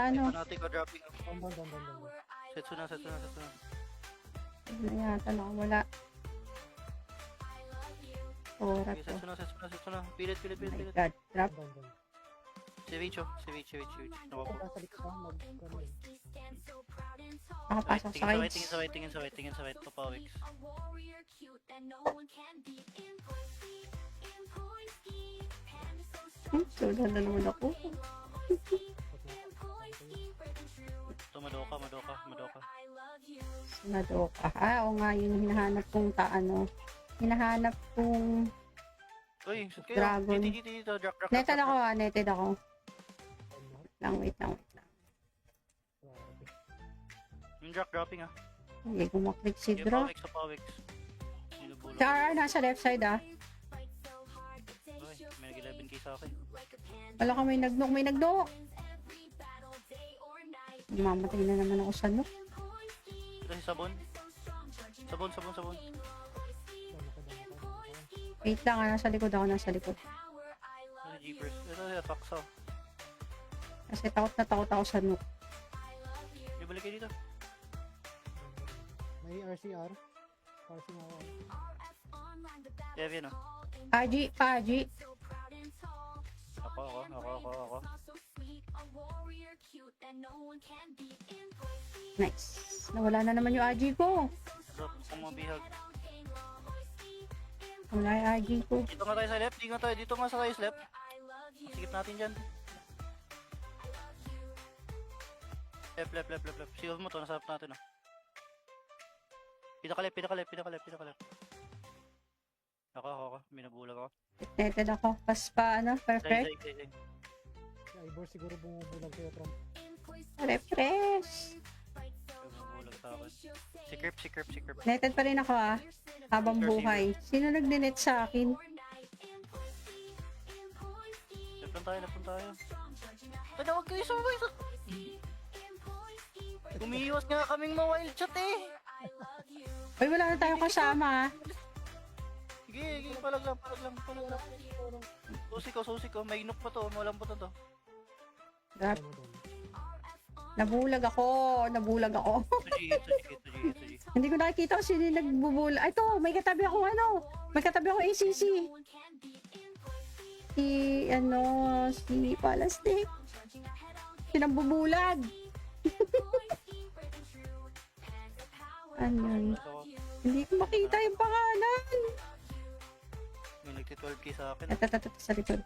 ano. Fanatic ko dropping. Down. Setsu na. Ano yata nakawala. Oras Okay, ko. setsu na. Pilit. Oh my God. Drop. Down. Si Vicho. Nakapo. Nasa likod ka, Nakapasok sa kids. Tingin sa white. Papawix. Sudan na naman ako. Ito, Madoka. Madoka. Oo nga, yung hinahanap kong hinahanap kong Uy, kayo. Dragon. Dito. Drop. netted ako. Wait lang. Yung dropping ah. Hindi ko maklik si Yung Drop. Pawix. Nilubulo. Si RR nasa left side ah. Okay, may nag-11k sa akin. Wala ka may nagnook. Mamatay na naman ako sa nook. Ito si Sabon. Sabon. Wait lang ah, nasa likod. Ano Jeepers? Ito si Ataksa. Kasi takot ako sa nook. May balik kayo dito. May RCR. Parsing ako. Kevin oh. Paji. Ako. Nice. Nawala na naman yung RG ko. Drop kung mga bihag. Wala yung RG ko. Dito nga tayo sa left. Dito nga sa tayo sa left. Sikip natin dyan. Left. Sigaw mo to. Nasa harap natin oh. Pinaka-left. Ako. Binabulag ako. Netted ako. Perfect. Zay. Si Ivor siguro bumubulag sa'yo, Trump. Refresh. Binabulag sa akin. Si Kirp. Netted pa rin ako ah. Habang buhay. Sino nag-net sa akin? Left lang tayo. Huwag kayo sumabay sa... Umiiwas nga kaming ma-wild chat eh. Uy, wala na tayong kasama ah. Sige, palag lang. Susi ko. May inok pa to. Walang puto to. Drop. Ano doon? Nabulag ako. Ito G. Hindi ko nakikita kung sino yung nagbubula. Ay, ito, may katabi ako ACC. Si Palastik. Sinambubulag. Ano yun? Hindi ko makita yung pangalan. May nagti-12k sa akin. Ito, sa likod.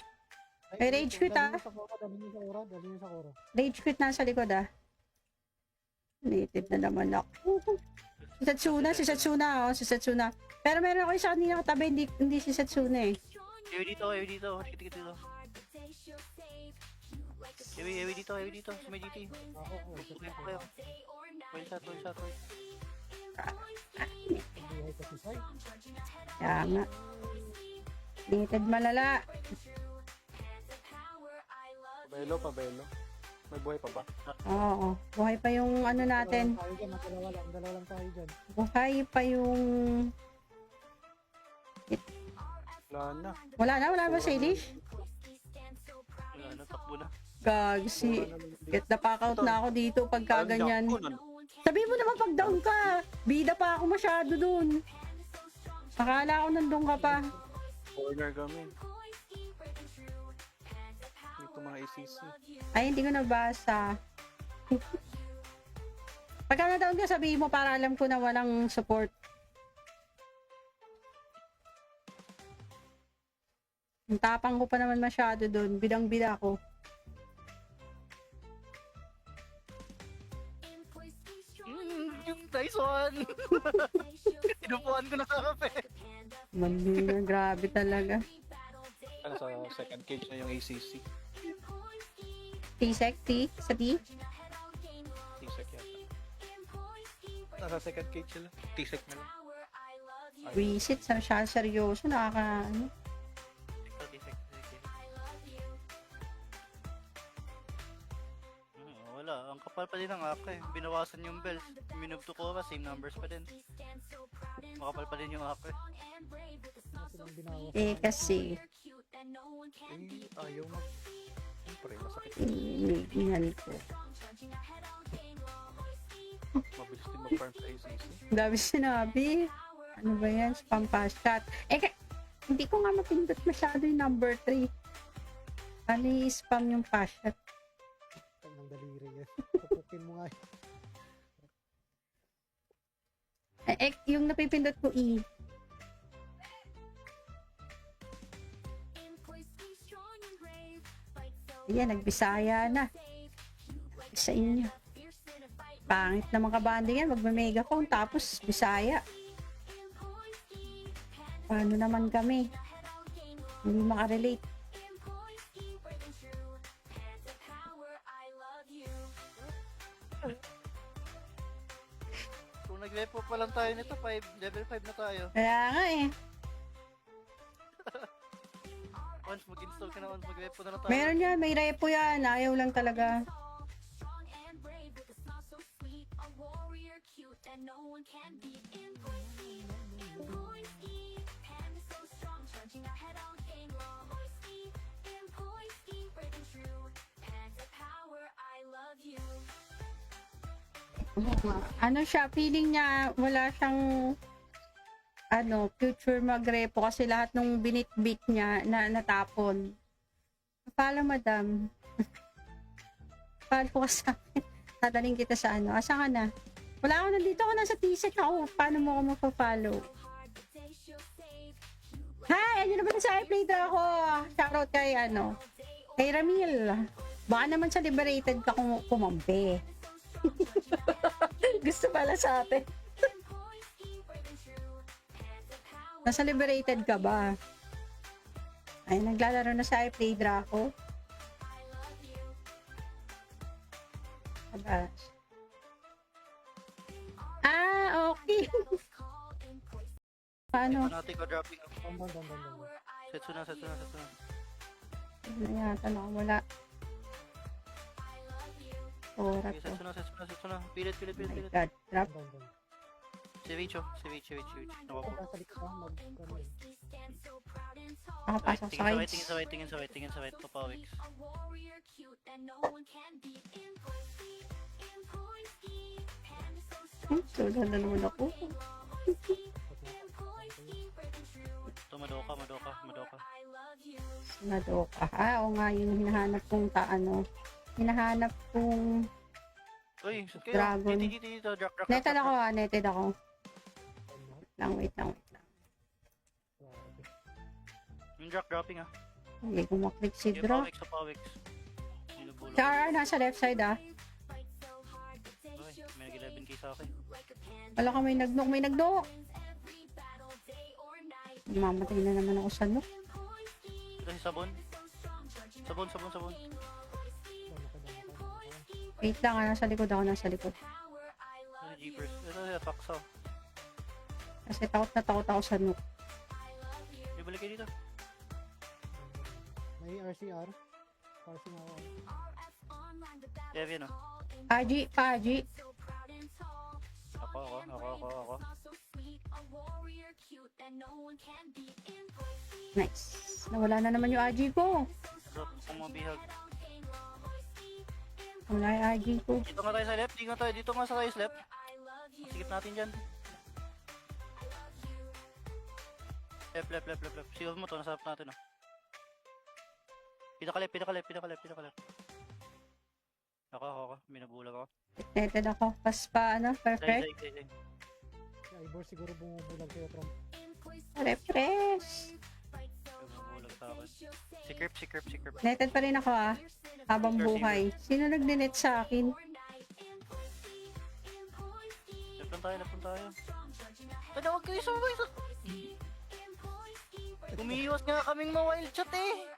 Ay, rage quit, ah. Dali niyo sa Koro. Rage quit na sa likod, ah. Native na naman ako. Si Setsuna. Pero meron ako isa kanina katabi, hindi si Setsuna eh. Ewi dito. Dito. Ewi dito. Sa may GT. Ako. Kayo. Well shot. Buhay ka si Sai. Kaya nga. Native malala. Pabelo. May buhay pa ba? Oo. Buhay pa yung ano natin. Dalawa lang tayo dyan. Buhay pa yung... Wala na. Wala ba si Elish? Wala na, takbo na. Get the pack out na ako dito pagka ganyan. Sabi mo naman pag down ka. Bida pa ako masyado dun. Akala ko nandun ka pa. Corner kami. Ito mga ACC. Ay, hindi ko nabasa. Pagka na-down ka, sabihin mo para alam ko na walang support. Ang tapang ko pa naman masyado dun. Bidang-bida ako. Nice one! Tinupuan ko na sa kape. Mali na, grabe talaga. Ano sa second cage na yung ACC? T-sec, sa T? T-sec yata. Nasa second cage sila. T-sec na lang. Visit, siya seryoso, ano. Wala, ang kapal pa din ng AK eh. Binawasan yung bells. Minove to Cora, same numbers pa din. Makapal pa din yung AK. Kasi, Ayaw mag... Siyempre, masakit. inihan ko. mag-farm sa ACC. Ang dami sinabi. Ano ba yan? Spam fast chat. Hindi ko nga mapindot masyado yung number 3. Ano yung spam yung fast chat? Ang daliri yan. Pupukin mo nga. Yung napipindot ko E. Ayan, nagbisaya na. Sa inyo. Pangit naman kabanding yan. Magme-megaphone tapos Bisaya. Paano naman kami? Hindi makarelate. Kung nag-repo pa lang tayo nito, level 5 na tayo. Kaya nga eh. Once mag-install ka na, once mag-repo na tayo. Meron yan, may repo yan. Ayaw lang talaga. Ano siya, feeling niya wala siyang future magrepo kasi lahat nung binitbit niya na natapon. Pala madam. Pala ko sa akin. Tataling kita sa ano. Asa ka na? Wala ako, nandito ako nasa t-shirt ako. Paano mo ako mapapollow? Hi! Ano naman sa iPlayder ako? Shoutout kay kay Ramil. Baka naman sa Liberated ka kumampi. Gusto pala sa atin. Nasa Liberated ka ba? Ay, naglalaro na sa iPlayder ako. Aba. Okay. Paano? Natin ko dropping. Down. Setsu na. Ano yata wala. Oras Okay, ko. setsu na. Pilit. Oh my God. Drop. Down. Si Vicho. Nawapo. Nasa likod ka. Nakapasok sa kites. Tingin sa white. Papawiks. Sulan na naman ako. Ito, Madoka. Madoka. Oo nga, yung hinahanap kong hinahanap kong Uy, saan kayo? Dragon. Dito. Drop. netted ako. Wait lang. Yung dropping ah. Hindi ko maklik si Yung Draw. pawiks. Nilubulo. Si RR nasa left side Uy, may nag-11k sa akin. Wala ka may nagnook. Mamatay na naman ako sa nook. Ito si Sabon. Sabon. Wait lang, nasa likod. Ano Jeepers? Ito si Ataksa. Kasi takot ako sa nook. Ibalik kayo dito. May RCR. Parsing ako. Kevin oh. Paji. Ako. Nice. Nawala na naman yung Aji ko. Drop kung mabihag. Wala yung Aji ko. Dito nga tayo sa left. Dito nga sa tayo sa left. Sikip natin dyan. Left. Seal mo to. Nasarap natin oh. Pinaka left. Ako. Minabulag ako. Netted ako. Perfect. Dahil. Si Ivor siguro bumubulag kayo from Refresh. Minabulag sa akin. Sikirp. Netted pa rin ako habang buhay. Sino nag-net sa akin? Left lang tayo. Tawag kayo sa mga isa. Umiiwas nga kaming ma-wild chat eh.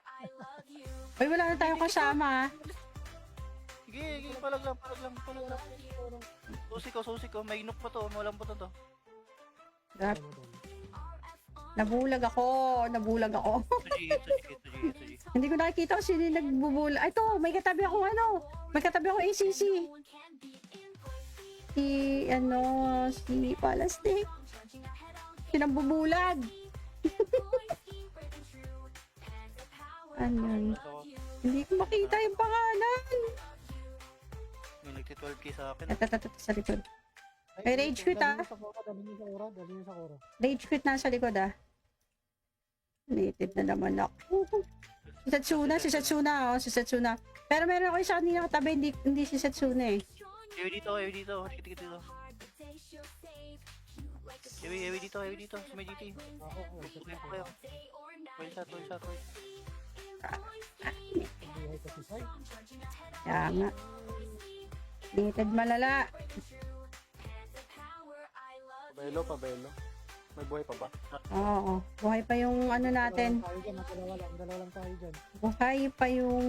Uy, wala na tayong kasama. Sige, palag lang. Susi ko. May inok pa to. Mawalang puto to. Drop. down. Nabulag ako. Ito G. Hindi ko nakikita kung sino yung nagbubulag. Ay, ito, may katabi ako May katabi ako ACC. Si Palastik. Sinambubulag. Ano? Hindi ko makita yung pangalan. May nagti-12k sa akin. Ito, sa likod. May rage quit, ah. Dali nyo sa Kora, dali nyo sa Kora. Rage quit nasa likod, ah. Native na naman ako. Si Satsuna, oh, si Satsuna. Pero meron ako isa kanina katabi, hindi si Satsuna eh. Ewi dito. Dito. Ewi dito. Sa may GT. Ako, Okay po kayo. Well shot. buhay ka si Sai. Kaya nga. Native malala. Pabelo. May buhay pa ba? Oo, buhay pa yung ano natin. Dalawa lang tayo dyan. Buhay pa yung...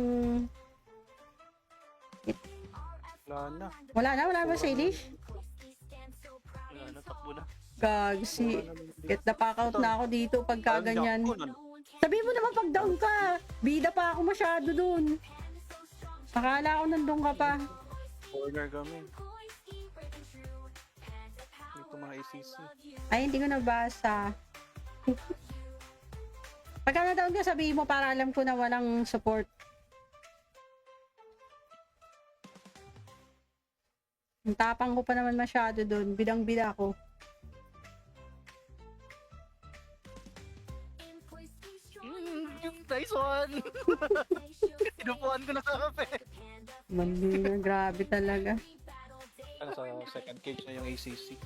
Wala na. Wala ba sa Elish? Wala na, takbo na. Gag, get the pack out na ako dito pagka ganyan. Sabi mo naman pag down ka, bida pa ako masyado dun. Akala ko nandun ka pa. Corner kami. Ito mga ACC. Ay, hindi ko nabasa. Pagka na-down ka, sabihin mo para alam ko na walang support. Ang tapang ko pa naman masyado dun. Bidang-bida ko. Nice one! Tinupuan ko na sa kape. Mali na, grabe talaga. Ano sa second cage na yung ACC?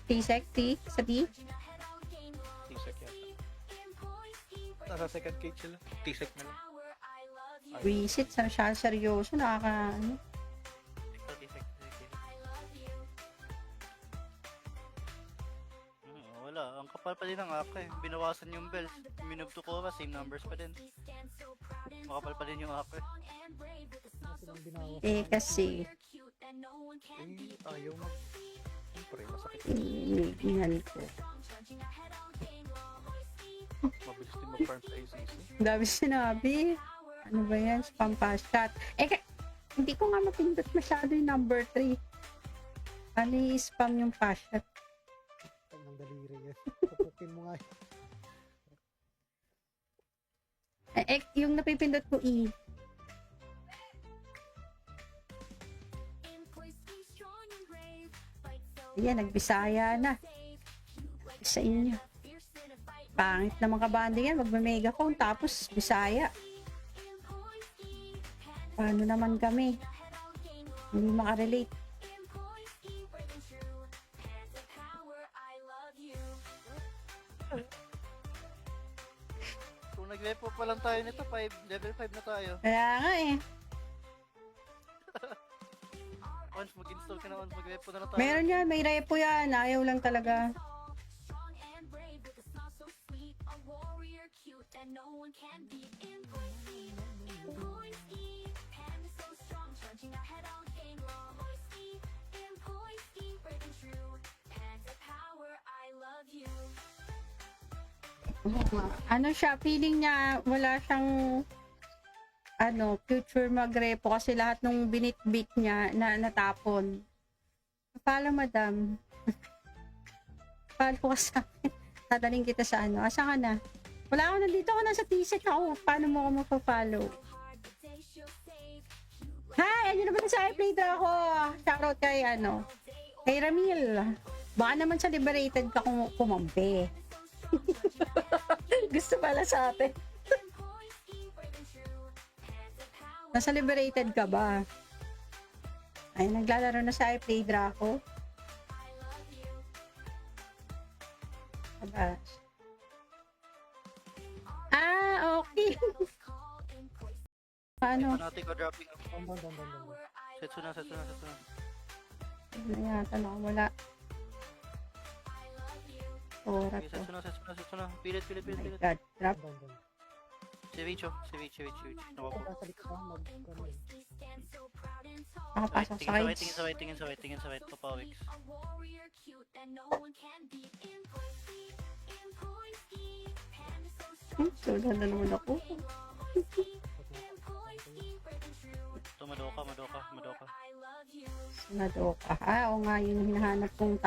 T-sec, T? Sa T? T-sec yata. Nasa second cage sila. T-sec na lang. Visit, siya seryoso, nakaka... Ano? Wala, ang kapal pa din ng AK eh. Binawasan yung bells. Minove to Cora, same numbers pa din. Makapal pa din yung AK. Silang binawas. Kasi, Ayaw mag... Siyempre, masakit. inigan ko. Mabilis din mag-farm sa ACC. Ang dami sinabi. Ano ba yan? Spam pass shot. Hindi ko nga mapindot masyado yung number 3. Ano spam yung pass shot? Ang daliri yan. Pupukin mo nga. Yung napipindot ko E. Ayan, nagbisaya na. Sa inyo. Pangit naman kabanding yan. Magme-megaphone tapos Bisaya. Paano naman kami? Hindi makarelate. Kung nag-level pa lang tayo nito, level 5 na tayo. Kaya nga eh. Once mag-install ka na, once mag-level na tayo. Meron yan, may repo yan. Ayaw lang talaga. Ano siya, feeling niya wala siyang future magrepo kasi lahat nung binitbit niya na natapon. Pala madam. Pala ko sa akin. Tadaling kita sa asa ka na? Wala ako, nandito ako na sa T-sec ako. Paano mo ako mapafollow? Hi! Ayun naman sa iPlater ako. Shoutout kay Ramil. Baka naman sa Liberated ka kumampi. Gusto pala sa atin. Nasa Liberated ka ba? Ay, naglalaro na sa iPlater ako. Aba. Okay. Paano? Natin ko dropping. Down. Setsu na. Ano yata wala. Oras Okay, ko. setsu na. Pilit. Oh my God. Drop. Down. Si Vicho. Nawapo. Nasa likod ka, Nakapasok sa kids. Tingin sa white. Papawix. Sulan na naman ako. Ito, Madoka. Madoka. Oo nga, yung hinahanap kong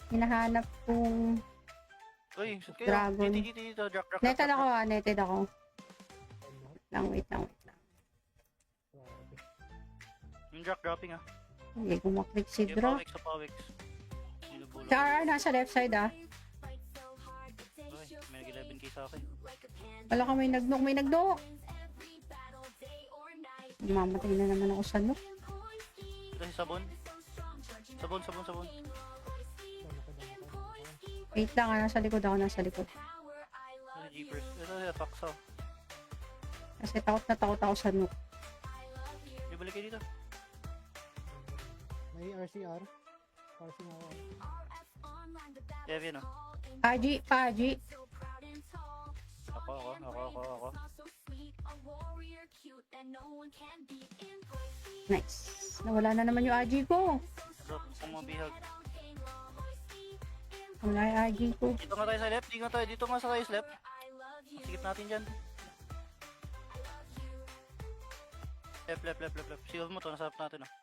hinahanap kong Uy, shoot kayo. Dragon. Dito. Drop. netted ako. Wait lang. Yung dropping ah. Hindi ko maklik si Yung Dro. Pawix sa Pawix. Binubulong. Sa RR, nasa left side ah. Okay, may nag-11k sa akin. Wala ka may nag-knock, may nag-knock. Mamatay na naman ako sa knock. Ito si Sabon. Sabon. Ano ka ba? Wait lang ah, nasa likod ako, nasa likod. Ito si Jeepers. Ito si Paksaw. Kasi takot ako sa knock. May balik kayo dito. May RCR. Parsing ako. Kevin, oh. Paji. Ako. Nice. Nawala na naman yung Aji ko. Drop kung mabihag. Wala yung Aji ko. Dito nga tayo sa left. Dito nga sa tayo sa left. Sikip natin dyan. Left. Sigaw mo to. Nasa left natin, oh.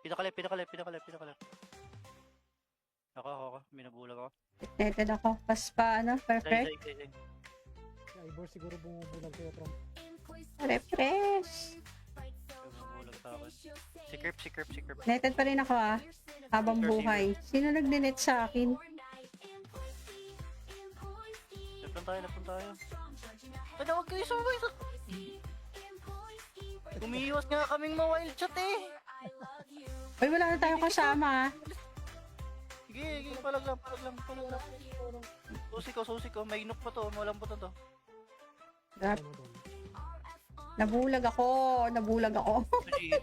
Pinaka-left. Ako. Binabulag ako. Netted ako. Pas pa, perfect. Say. Si Ivor siguro bumubulag sa'yo, Trom. Refresh. Binabulag sa akin. Si Kirp. Netted pa rin ako ah. Habang buhay. Sino nag-net sa akin? Left lang tayo. Ay, huwag kayo sumabay sa... Umiiwas nga kaming ma-wild chat eh. Uy, wala na tayong kasama ah. Sige, palag lang. Susi ko. May inok pa to. Walang pa to. Grab. Ano doon? Nabulag ako. Suji.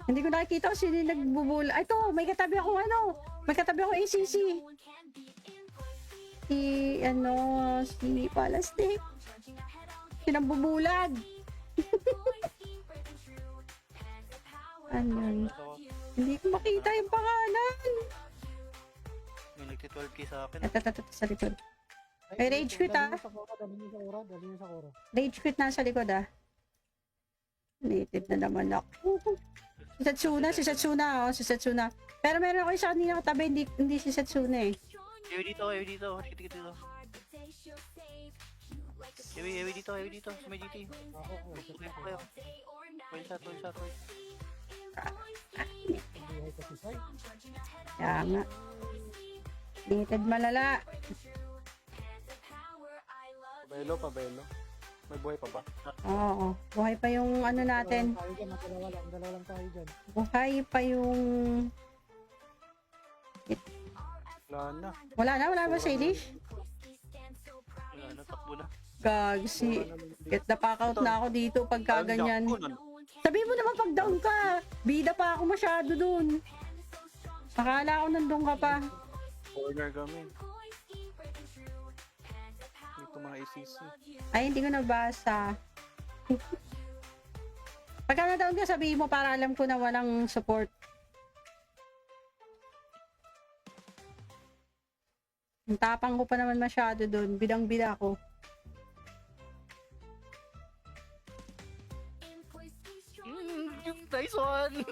Hindi ko nakikita kung sino yung nagbubulag. Ay, to, may katabi ako ACC. Si Palastik. Sinambubulag. Ano? Hindi ko makita yung pangalan. May nagti-12k sa akin. Ito, sa likod. May rage quit, ah. Dali niyo sa koro. Rage quit nasa likod ah. Native na naman ako. Si Satsuna. Pero meron ako isa kanina katabi, hindi si Satsuna eh. Ewi dito. Dikit dito. Ewi dito. Sa may GT. Okay po kayo. Well shot. Buhay ka si Sai. Kaya nga. Native malala. Pabelo. May buhay pa ba? Oo. Buhay pa yung ano natin. Dalawa lang tayo dyan. Buhay pa yung... Wala ba sa Ilish? Wala na, takbo na. Gagsi. Get the pack out na ako dito pagka ganyan. Sabi mo naman pag down ka. Bida pa ako masyado dun. Akala ko nandun ka pa. Corner kami. Ito mga ACC. Ay, hindi ko nabasa. Pagka na-down ka, sabihin mo para alam ko na walang support. Ang tapang ko pa naman masyado doon. Bidang-bida ko. Yung nice one.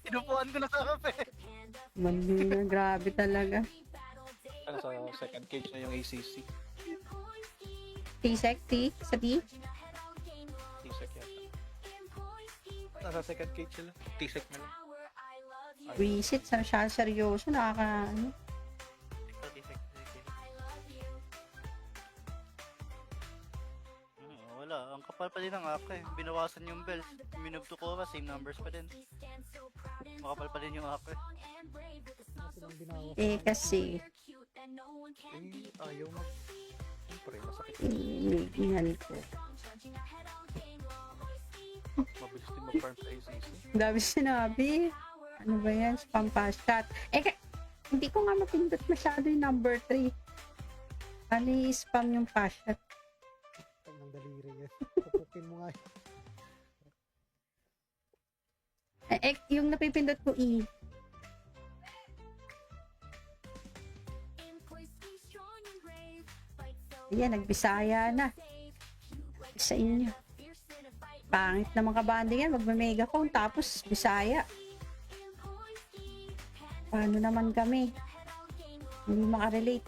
Tinupuan ko na sa kape. Mali na, grabe talaga. Ano sa second cage na yung ACC? T-sec, sa T. T-sec yata. Nasa second cage sila. T-sec na lang. Visit, siya seryoso, ano. Wala, ang kapal pa din ng AK eh. Binawasan yung bells. Minove to Cora, same numbers pa din. Makapal pa din yung AK. Silang binawas. Kasi, Ayaw mag... Siyempre, masakit. inihan ko. Mabilis din mag-farm sa ACC. Dami sinabi. Ano ba yan? Spam pass shot. Hindi ko nga mapindot masyado yung number 3. Ano yung spam yung pass shot? Ang daliri yan. Pupukin mo nga yun. Yung napipindot ko E. Ayan, nagbisaya na. Sa inyo. Pangit naman kabanding yan. Magme-megaphone tapos Bisaya. Paano naman kami? Hindi makarelate.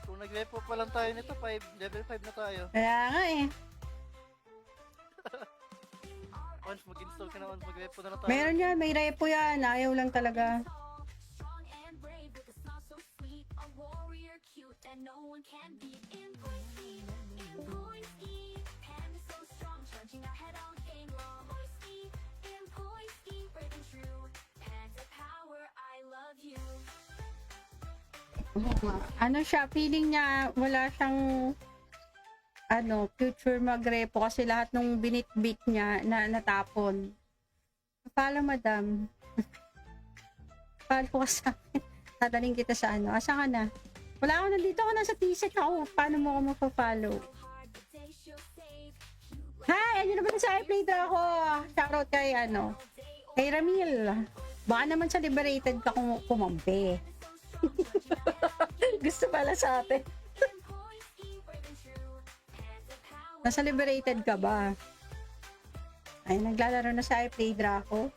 Kung Nag-repo pa lang tayo nito. Level 5 na tayo. Kaya nga eh. Once mag-install ka na, once mag-repo na tayo. Meron yan, may repo yan. Ayaw lang talaga. Ano siya, feeling niya wala siyang future magrepo kasi lahat nung binitbit niya na natapon. Pala madam. Pala ko sa akin. Tadaling kita sa asa ka na? Wala ako, nandito ako nasa t-shirt ako. Paano mo ako mapafollow? Hi! Ayun naman sa iPlayer ako. Shoutout kay kay Ramil. Baka naman sa Liberated ka kumampi. Gusto pala sa atin. Nasa Liberated ka ba? Ay, naglalaro na sa iPlayer ako.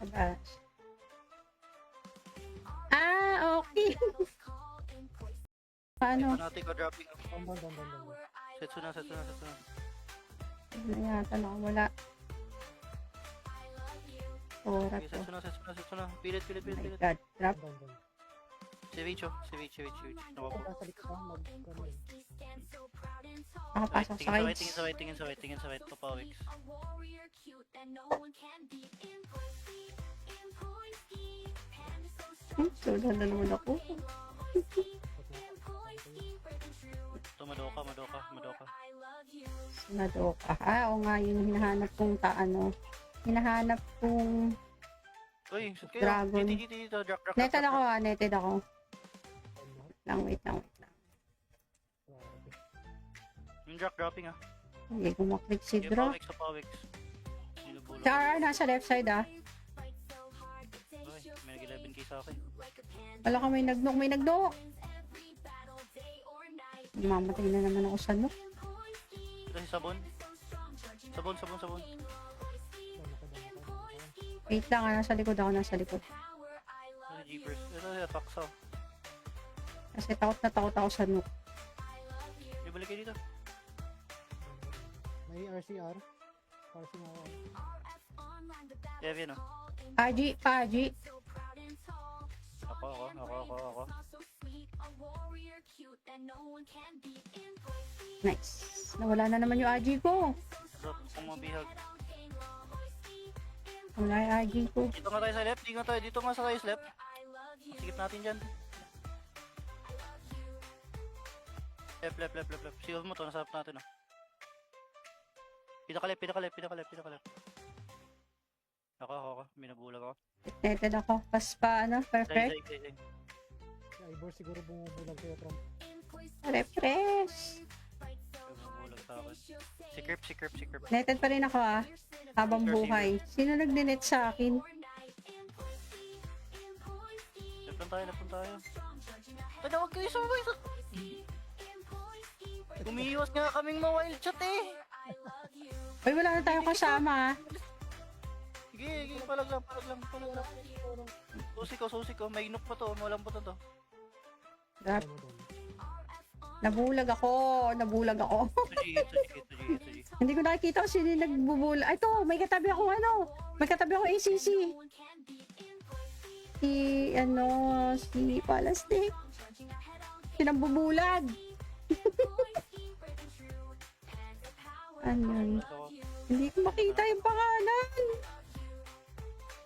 Aba. Okay. Paano? Fanatic ko dropping. Down. Setsu na. Ano yata wala. Oras Okay, ko. setsu na. Pilit. Oh my God. Drop. Down. Si Vicho. Nawapo. Nasa likod ka, Nakapasok sa kids. Tingin sa white. Papawiks. Sudan na naman ako. Ito, Madoka. Madoka. Oo nga, yung hinahanap kong hinahanap kong Uy, kayo. Dragon. Dito. Drop. netted ako. Wait lang. Yung dropping Hindi ko maklik si Yung drop. pawiks. Sinubulong. Sa RR, nasa left side Okay, may nag-11k sa akin. Wala ka, may nagnook. Mamatay na naman ako sa nook. Ito si Sabon. Sabon. Wait lang, nasa likod ako. Ano, Jeepers. Ito si Taksa. Kasi takot ako sa nook. May balik kayo dito. May RCR. Parsing ako. Heavy, no? Paji. Ako. Nice. Nawala na naman yung AG ko. Drop kung mga bihag. Wala yung AG ko. Dito nga tayo sa left. Dito nga sa tayo sa left. Sikip natin dyan. Left. Sigaw mo to. Nasarap natin, Pinaka-left. Ako. Binabulag ako. Netted ako. Perfect. Zay. Si Ivor siguro bumubulag sa'yo from Refresh. Binabulag sa akin. Si Kerp. Netted pa rin ako habang buhay. Sino nag-net sa akin? Left lang tayo. Huwag kayo sumabay sa... Umiiwas nga kaming ma-wild chat Uy, wala na tayong kasama. Sige, palag lang. Susi ko. May inok pa to. Malambot na to. Drop. down. Nabulag ako. Ito, G. Hindi ko nakikita kung sino yung nagbubula. Ay, ito, may katabi ako ACC. Si Palastik. Sinambubulag. Ano? Hindi ko makita yung pangalan.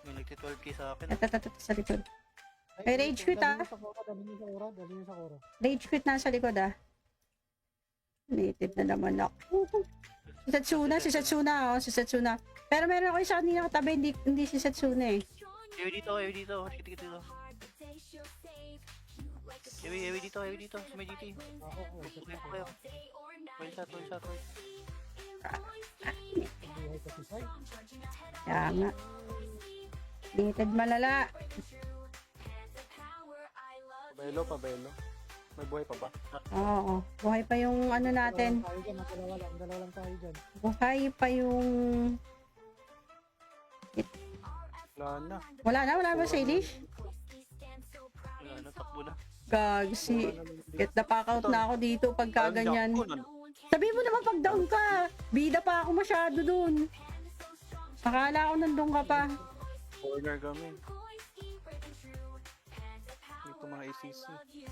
May nagti-12k sa akin. Ito, sa likod. May rage quit, Dali niyo sa Koro. Rage quit na sa likod, Native na naman ako. Si Setsuna. Pero meron ako isa kanina katabi, hindi si Setsuna Heavy dito. Dito. Heavy dito. Sa may GT. Okay po kayo. Well shot. Buhay ka si Sai. Kaya nga. Native malala. Pabelo. May buhay pa ba? Oo. Buhay pa yung natin. Dalawa lang tayo dyan. Buhay pa yung... Wala na. Wala ba, Salish? Wala na. muna. Gagsi. Get the pack out na ako dito pagka ganyan. Sabi mo naman pag down ka. Bida pa ako masyado dun. Akala ko nandun ka pa. Corner kami. Ito mga ACC.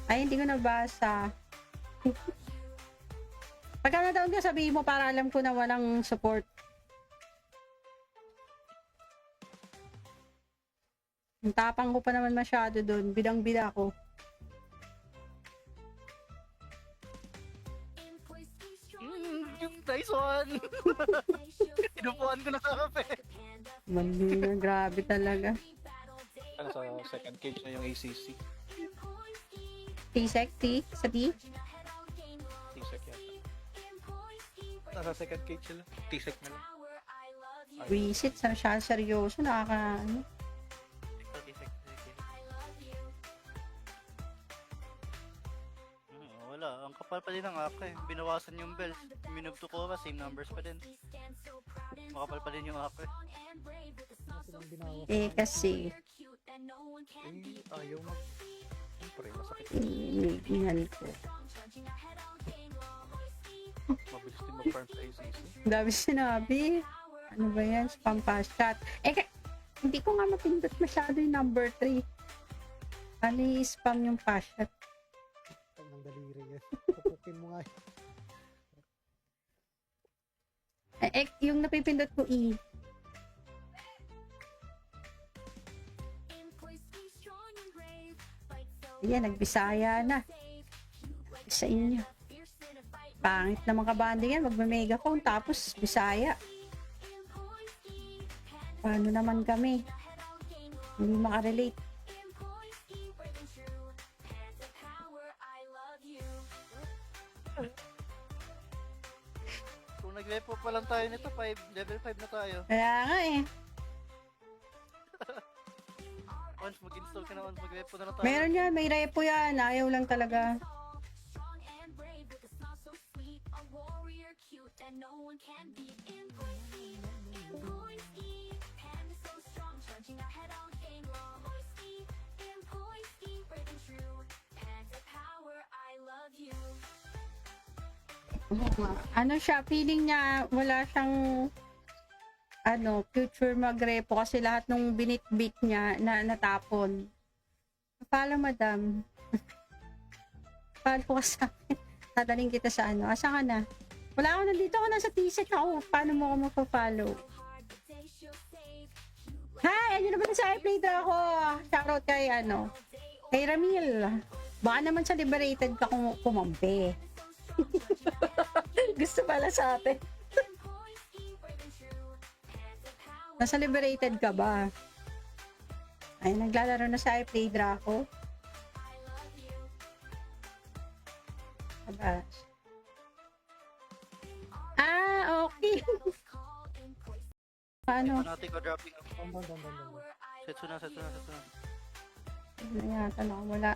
Ay, hindi ko nabasa. Pagka na-down ka, sabihin mo para alam ko na walang support. Ang tapang ko pa naman masyado dun. Bidang-bida ko. Nice one! Inupuan ko na sa kape. Mali na, grabe talaga. Ano sa second cage na yung ACC? T-sec, T? Sa T? T-sec yata. Nasa second cage sila. T-sec na lang. Visit, sa siya seryoso, nakaka, ano. Wala, ang kapal pa din ng AK eh. Binawasan yung bells. Minove to Cora, same numbers pa din. Makapal pa din yung AK. Ano silang binawas? Kasi, Ayaw mag... Siyempre, masakit. iniingal ko. Mabilis din mag-farm sa ACC. Ang dami sinabi. Ano ba yan? Spam pass shot. Hindi ko nga mapindot masyado yung number 3. Ano spam yung pass shot? Pag ng daliri yan. Pupukin mo nga yun. Yung napipindot ko E. Ayan, nagbisaya na. Sa inyo. Pangit naman kabanding yan. Magme-megaphone tapos Bisaya. Paano naman kami? Hindi makarelate. Kung nag-repo pa lang tayo nito, level 5 na tayo. Kaya nga eh. Once mag-install ka na, once mag-repo na tayo. Meron yan, may repo yan. Ayaw lang talaga. Ano siya, feeling niya wala siyang future magrepo kasi lahat nung binitbit niya na natapon. Pala madam. Palo ka sa akin. Tadaling kita sa ano. Asa ka na? Wala ako, nandito ako nasa T-sec ako. Paano mo ako magpa-follow? Hi! Ano naman sa iPlay ako? Shoutout kay kay Ramil. Baka naman sa Liberated ka kumampi. Gusto pala sa atin. Nasa Liberated ka ba? Ay, naglalaro na sa iPlay Draco. Aba. Okay. Paano? Natin ko dropping up. Down. Setsu na. Ano yata wala.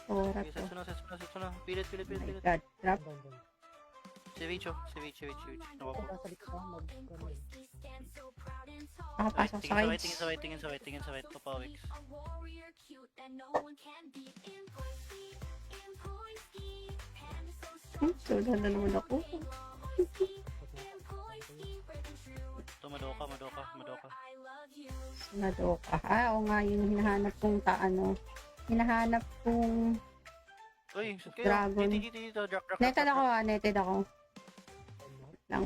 Oras Okay, to. setsu na. Pilit. Oh my God. Drop. Down. Si Vicho. Nawapo. Nasa likod ka, ano eh. Nakapasok sa kids. Tingin sa white. Papawiks. Suda na naman ako. Ito, Madoka. Nadoka. Oo nga, yung hinahanap kong hinahanap kong Uy, kayo. Dragon. Dito. Drop. netted ako.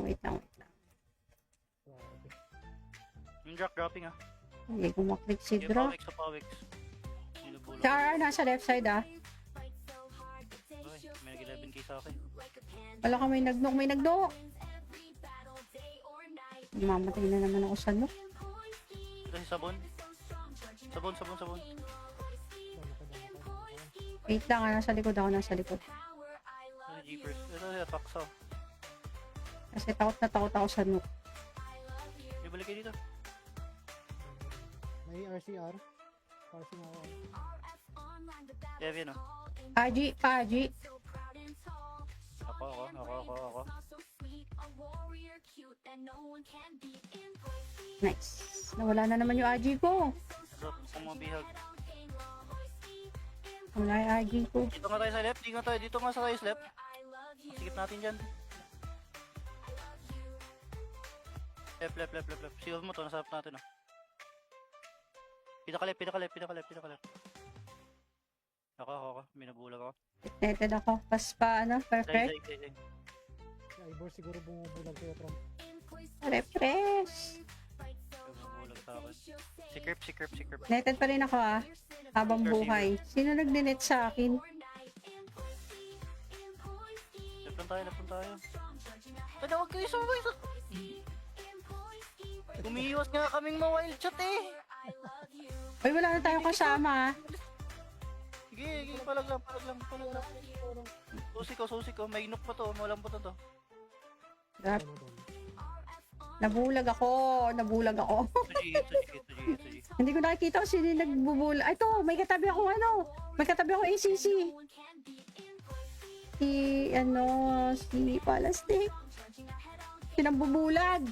Wait lang. Yung dropping ah. Hindi ko maklik si Yung Draw. pawiks. Nilubulo. Si RR nasa left side ah. Uy, may nag-11k sa akin. Wala ka may nagnook. Mamatay na naman ako sa nook. Ito si Sabon. Sabon. Down. Wait lang nasa likod. Ito si Jeepers. Ito si Pakso. Kasi takot ako sa nook. Ibalik kayo dito. May RCR. Parsing ako. Kevin oh. Paji. Ako. Nice. Nawala na naman yung Aji ko. Drop kung mabihag. Wala yung IG ko. Dito nga tayo sa left, dito nga sa tayo sa left. Sikip natin dyan. Left. Sigaw mo to, nasarap natin oh. Pinaka left. Ako. Binabulag ako. Netted ako. Pas pa, ano, perfect. Dahil. Si Ivor siguro bumubulag kayo from Refresh. Binabulag sa akin. Si Kirp. Netted pa rin ako ah. Habang buhay. Sino nag-net sa akin? Left tayo. Tadawag kayo sa mga isa. Umiiwas nga kaming ma-wild chat eh. Uy, wala na tayong kasama ah. Sige, palag lang. Susi ko. May inok pa to, mawalang puto to. Grab. ano doon. Nabulag ako. Tuji. Hindi ko nakikita kung sino yung nagbubulag. Ay, ito, may katabi ako ACC. Si Palastik. Sinambubulag.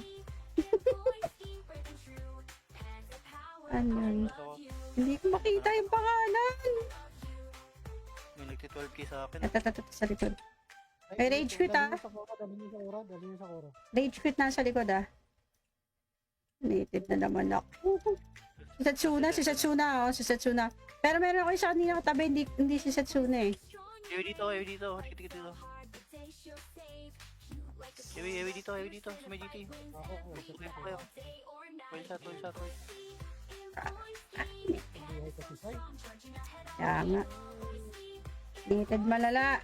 Ano yun? Hindi ko makita yung pangalan. May nagti-12k sa akin. Ito, sa likod. May rage quit, ah. Dali niyo sa Koro. Rage quit nasa likod ah. Native na naman ako. Si Satsuna. Pero meron ako isa kanina katabi, hindi si Satsuna eh. Ewi dito. Dito. Ewi dito. Sa may GT. Ako, Pupukin ko kayo. Well shot. buhay ka si Sai. Kaya nga. Native malala.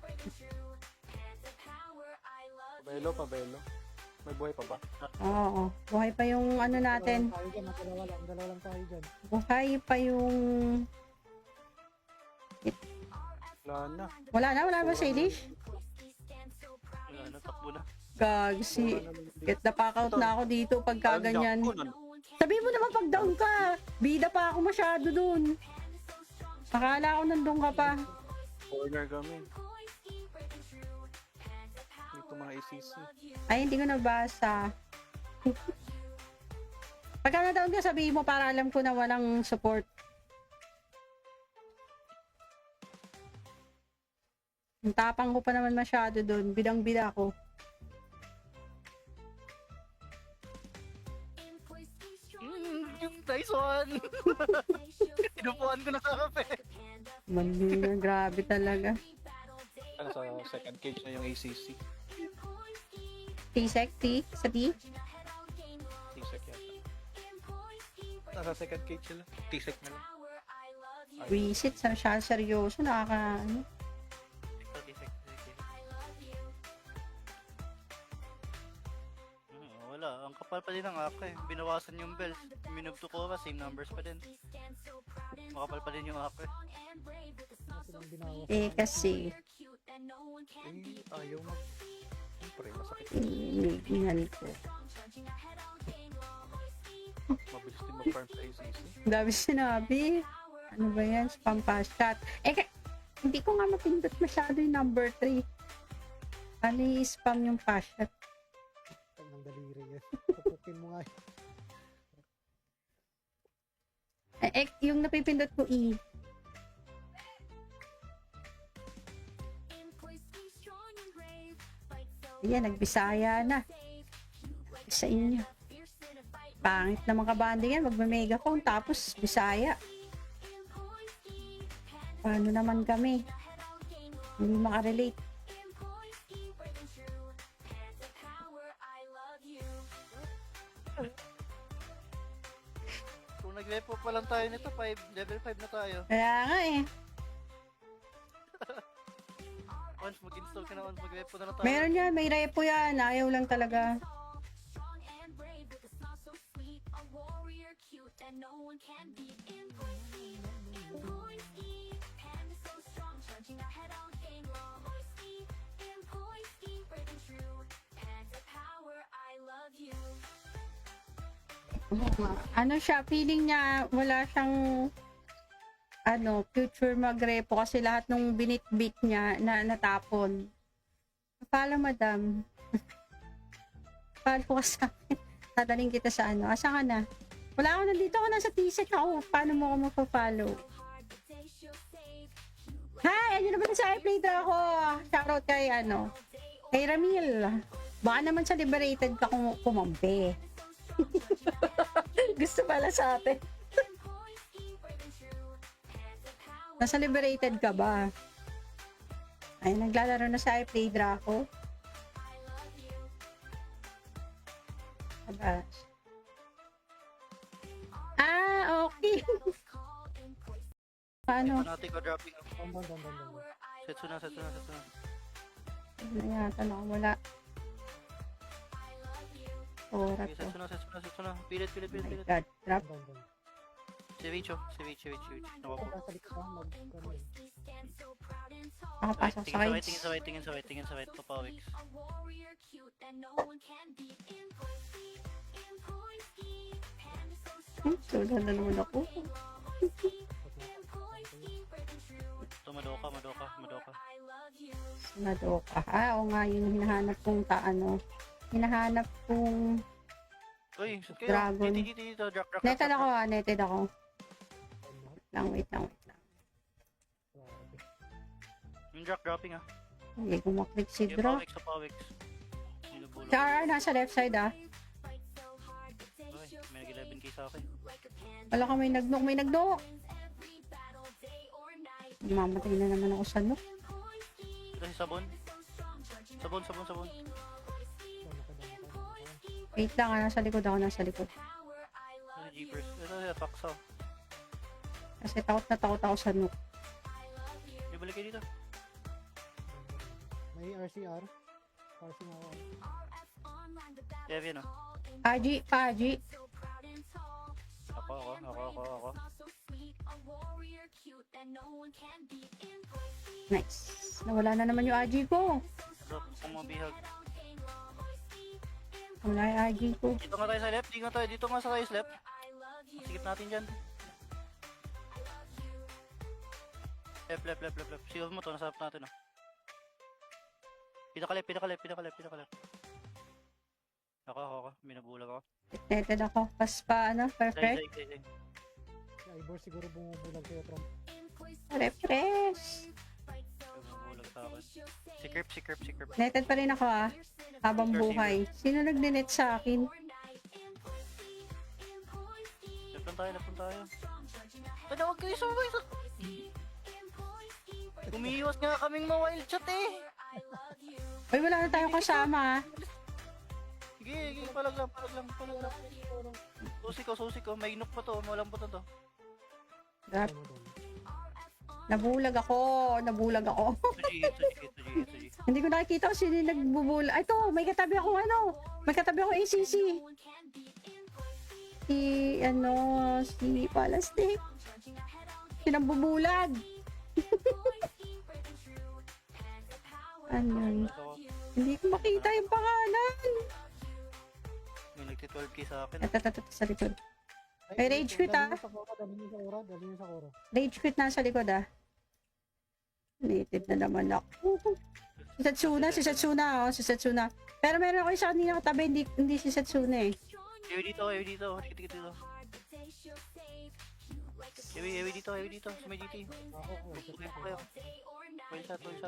Pabelo. May buhay pa ba? Oo. Buhay pa yung ano natin. Dalawa lang tayo dyan. Buhay pa yung... Wala ba sa Elish? Wala na, takbo na. Gag, get the pack out na ako dito pagka ganyan. Sabi mo naman pag down ka. Bida pa ako masyado dun. Akala ko nandun ka pa. Corner kami. Ito mga ACC. Ay, hindi ko nabasa. Pagka na-down ka, sabihin mo para alam ko na walang support. Ang tapang ko pa naman masyado doon. Bidang-bida ko. Nice one! Tinupuan ko na sa kape. Mali na, grabe talaga. Ano sa second cage na yung ACC? T-sec, T? Sa T? T-sec yata. Nasa second cage sila. T-sec na lang. Reset, siya seryoso, nakaka... Ano? Wala, ang kapal pa din ng AK eh. Binawasan yung bells. Minove to Cora, same numbers pa din. Makapal pa din yung AK. Silang binawas. Kasi, Ayaw mag... Siyempre, masakit. inigan ko. Mabilis din mag-farm sa ACC. Ang dami sinabi. Ano ba yan? Spam pass shot. Hindi ko nga mapindot masyado yung number 3. Ano yung spam yung pass shot? Ang daliri yan. Pupukin mo nga. Yung napipindot ko E. Ayan, nagbisaya na. Sa inyo. Pangit naman kabanding yan. Magme-megaphone tapos Bisaya. Paano naman kami? Hindi makarelate. Kung nag-level pa lang tayo nito, level 5 na tayo. Kaya nga eh. Once mag-install ka na, once mag-level na tayo. Meron yan, may repo yan. Ayaw lang talaga. Ano siya, feeling niya wala siyang future magrepo kasi lahat nung binitbit niya na natapon. Pala madam. Pala ko sa akin. Tadaling kita sa asa ka na? Wala ako, nandito ako na sa T-sec ako. Paano mo ako mapafollow? Hi! Ano naman sa iPlater ako? Shoutout kay kay Ramil. Baka naman sa Liberated ka kung kumampi. Gusto pala sa atin. Nasa Liberated ka ba? Ay, naglalaro na sa iPlater ako. Aba. Okay. Paano? Natin ko dropping. Down. Setsu na. Ano yata nakawala? Oras Okay, ko. setsu na. Pilit. Oh my God. Drop. Down. Si Vicho. Nakupo. Nasa likod ka, ano eh. Nakapasok sa kids. Tingin sa white. Papawix. Sudan na naman ako. Ito, Madoka. Madoka. Oo nga, yung hinahanap kong hinahanap kong Uy, shoot kayo. Dragon. Dito. Drop. netted ako netted ako. Wait lang. Yung dropping ah. Hindi ko maklik si Yung Dro. Pawix. Binubulong. Sa RR, nasa left side Uy, may nag-11k sa akin. Wala ka may nagnook. Mamatay na naman ako sa nook. Ito si Sabon. Sabon. Down. Wait lang, nasa likod. Ito si Jeepers. Ito si Paksaw. Kasi takot ako sa nook. May balik kayo dito. May RCR. Parsing ako. Kevin oh. Paji. Ako. Nice. Nawala na naman yung AG ko. Drop kung mabihag. Wala yung AG ko. Dito nga tayo sa left. Dito nga sa tayo sa left. Sikip natin dyan. Left. Sigaw mo to. Nasa harap natin oh. Pinaka-left. Ako. Minabulag ako. Netted ako. Pas pa, perfect. Say. Si Ivor siguro bumubulag sa'yo, Trump. Refresh. Minabulag sa akin. Si Kirp. Netted pa rin ako habang buhay. Sino nag-net sa akin? Left lang tayo. Huwag kayo sumabay sa... Umiiwas nga kaming ma-wild chat eh. Uy, wala na tayong kasama. Sige, palag lang. Susi ko. May inok pa to. Mawalang pa to. Drop. Down. Nabulag ako. Suji. Hindi ko nakikita kung sino yung nagbubula. Ay, ito, may katabi ako ACC. Si Palastic. Sinambubulag. Ano? Hindi ko makita yung pangalan. May nagti-12k sa akin. Ito, sa likod. May rage quit, Dali niyo sa Koro. Rage quit nasa likod, Native na naman ako. Si Satsuna. Pero meron ako isa kanina katabi, hindi si Satsuna eh. Ewi dito. Dito. Ewi dito. Sa may GT. Ako. Okay po kayo. Well shot. Buhay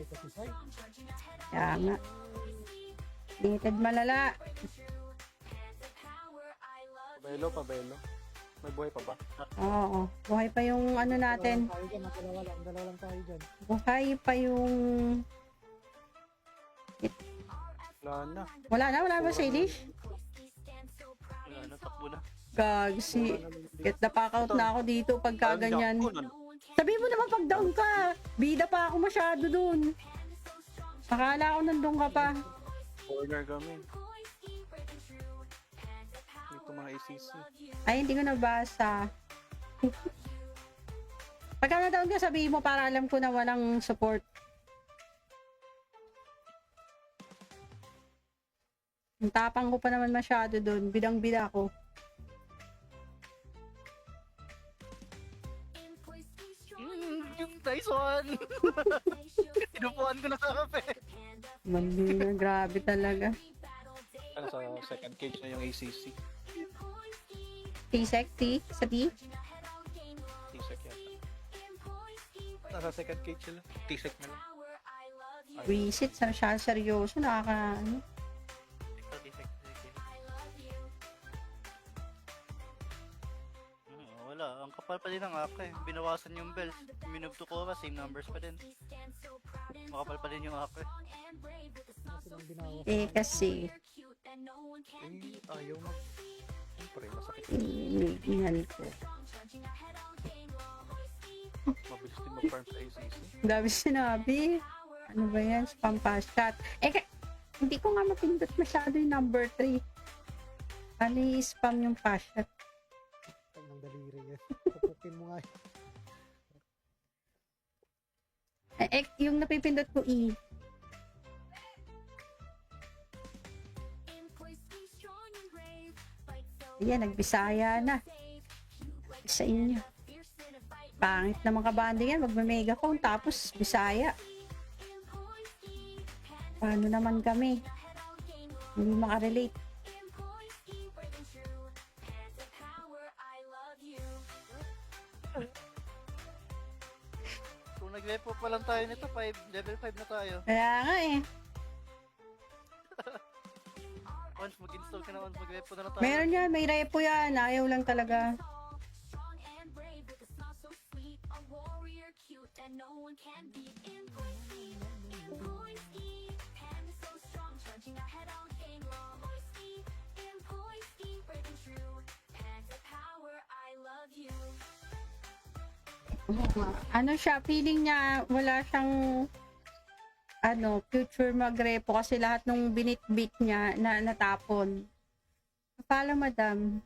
ka si Sai. Kaya nga. Native malala. Pabelo. May buhay pa ba? Oo. Buhay pa yung natin. Dalawa lang tayo dyan. Buhay pa yung... Wala ba sa Elish? Wala na, takbo na. Gagsi. Get the pack out na ako dito pagka ganyan. Sabi mo naman pag down ka. Bida pa ako masyado dun. Akala ko nandun ka pa. Corner kami. Ito mga ACC. Ay, hindi ko nabasa. Pagka na-down ka, sabihin mo para alam ko na walang support. Ang tapang ko pa naman masyado doon. Bidang-bida ko. Yung Tyson! Tinupuan ko na sa kape. Mali na, grabe talaga. Ano sa second cage na yung ACC? T-sec, T? Sa T? T-sec yata. Nasa second cage sila. T-sec na lang. Visit, sa seryoso, ano. Ikaw, T-sec. Wala, ang kapal pa din ng AK eh. Binawasan yung bells. Minove to Cora, same numbers pa din. Makapal pa din yung AK. Ano silang binawas? Kasi, Ayaw mag... Siyempre, masakit. inigan ko. Mabilis din mag-farm sa ACC. Dami sinabi. Ano ba yan? Spam pass shot. Hindi ko nga mapindot masyado yung number 3. Ano yung spam yung pass shot? Ang ng daliri yan. Pupukin mo nga yun. Yung napipindot ko E. Ayan, nagbisaya na. Sa inyo. Pangit naman kabanding yan. Magme-mega phone tapos bisaya. Paano naman kami? Hindi makarelate. Kung nag-repo pa lang tayo nito, level 5 na tayo. Kaya nga eh. Once mag-install ka na, once mag-repo na tayo. Meron yan, may repo yan. Ayaw lang talaga. Ano siya, feeling niya wala siyang future magrepo kasi lahat nung binitbit niya na natapon. Pala madam.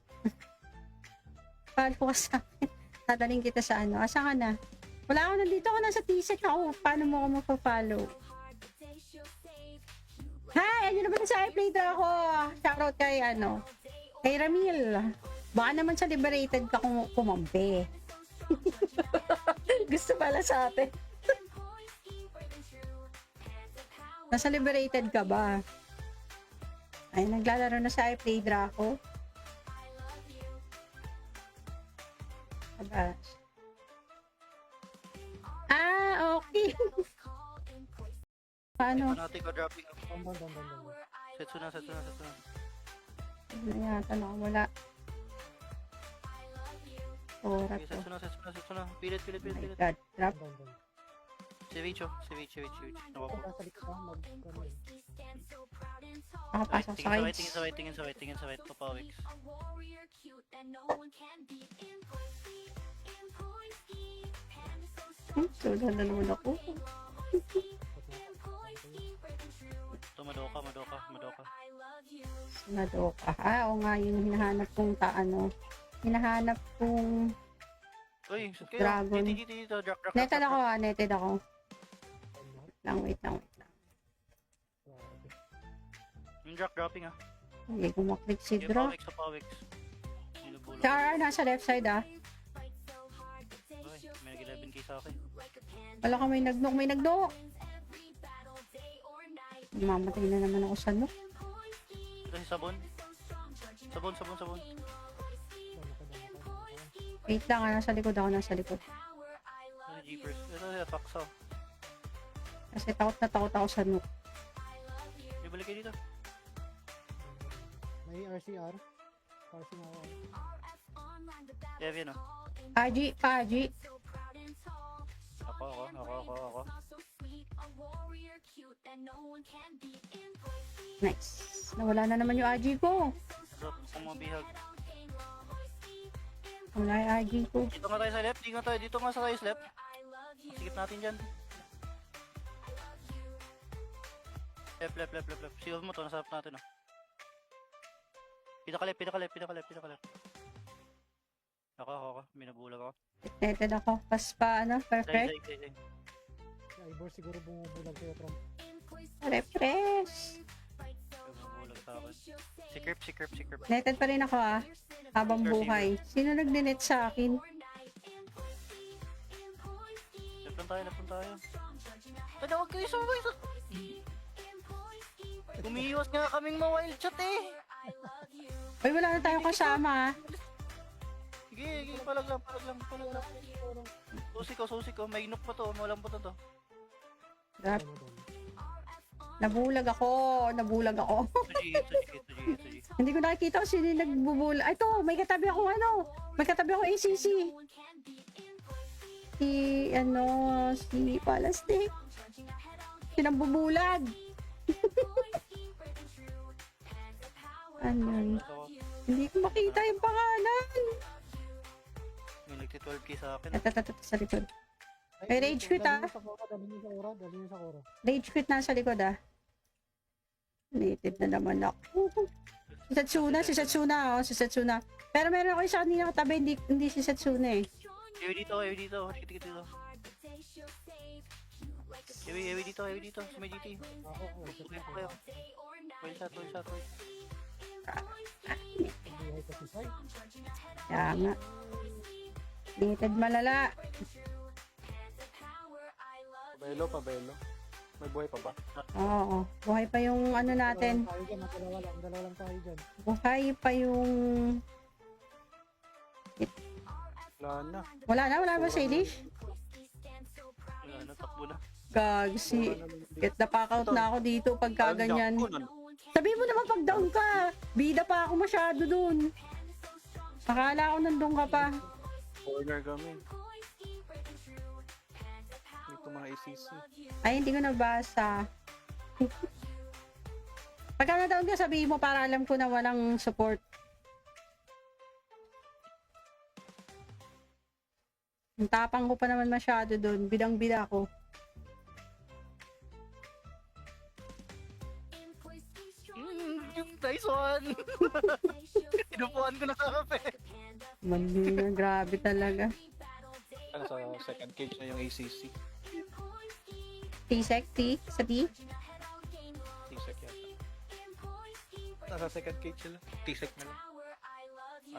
Pala ko sa akin. Tadaling kita sa asa ka na? Wala ako, nandito ako nasa t-shirt ako. Paano mo ako magpa-follow? Hi! Ayun naman sa iPlayer ako. Shoutout kay kay Ramil. Baka naman sa liberated ka kung kumampi. Gusto pala sa atin. Nasa liberated ka ba? Ay, naglalaro na sa iPlayer ako. Abas. Okay. Paano? Natin ko dropping up. Down. Setsu na. Ano yata wala. Oras Okay, ko. setsu na. Pilit. My God. Drop. Down. Si Vicho. Nakapo. Nasa likod mag... Nakapasok sa kids. Tingin sa white. Papawiks. Sudan na naman ako. Ito, Madoka. Madoka. Oo nga, yung hinahanap kong hinahanap kong Uy, kayo. Dragon. Dito. Drop. netted ako. Wait lang. Yung dropping ah. Hindi ko maklik si Yung Draw. pawiks. Nilubulo. Si RR nasa left side Okay, may nag-11k sa akin. Wala ka may nagnook. Mamatay na naman ako sa nook. Ito si Sabon. Sabon. Wait lang, nasa likod ako. Ano, Jeepers. Ito si Fakso. Kasi takot ako sa nook. May balik kayo dito. May RCR. Parsing ako. Kevin oh. Paji. Ako. Nice. Nawala na naman yung AG ko. Drop kung mga bihag. Wala yung AG ko. Dito nga tayo sa left. Dito nga sa tayo sa left. Sikip natin dyan. Left. Sigaw mo to. Nasarap natin oh. Pinaka-left. Ako. Minabulag ako. Netted ako. Perfect. Zay. Si Ivor siguro bumubulag sa'yo from... Refresh. Minabulag sa akin. Si Kerp. Netted pa rin ako habang buhay. Sino nag-net sa akin? Left tayo. Huwag kayo sumabay sa... Umiiwas nga kaming ma-wild chat eh. Uy, wala na tayong kasama. Sige, palag lang. Susi ko. May inok pa to. Walang buto to. Grab. Ano doon? Nabulag ako. Suji. Hindi ko nakikita kung sino yung nagbubula. Ay, ito, may katabi ako May katabi ako ACC. Si Palastik. Sinambubulag. Ano yun? Hindi ko makita yung pangalan. May nagti-12k sa akin. Ito, sa likod. May rage quit, Dali niyo sa Cora, dali niyo sa Cora. Rage quit nasa likod, Native na naman ako. Si Setsuna. Pero meron ako isa kanina katabi, hindi si Setsuna eh. Ewi dito. Dito. Ewi dito. Sa may GT. Okay po kayo. Well shot. Buhay ka si Sai. Kaya nga. Native malala. Pabelo. May buhay pa ba? Oo. Buhay pa yung ano natin. Dalawa lang tayo dyan. Buhay pa yung... Wala na. Wala ba si Elish? Wala na, takbo na. Gagsi. Get the pack out na ako dito pagka ganyan. Sabi mo naman pag down ka. Bida pa ako masyado dun. Akala ko nandun ka pa. Corner kami. Dito mga ACC. Ay, hindi ko nabasa. Pagka na-down ka, sabihin mo para alam ko na walang support. Ang tapang ko pa naman masyado doon. Bidang-bida ko. Nice one! Inupuan ko na sa kape. Mali na, grabe talaga. Ano sa second cage na yung ACC? T-sec, sa T. T-sec yata. Nasa second cage sila. T-sec na lang.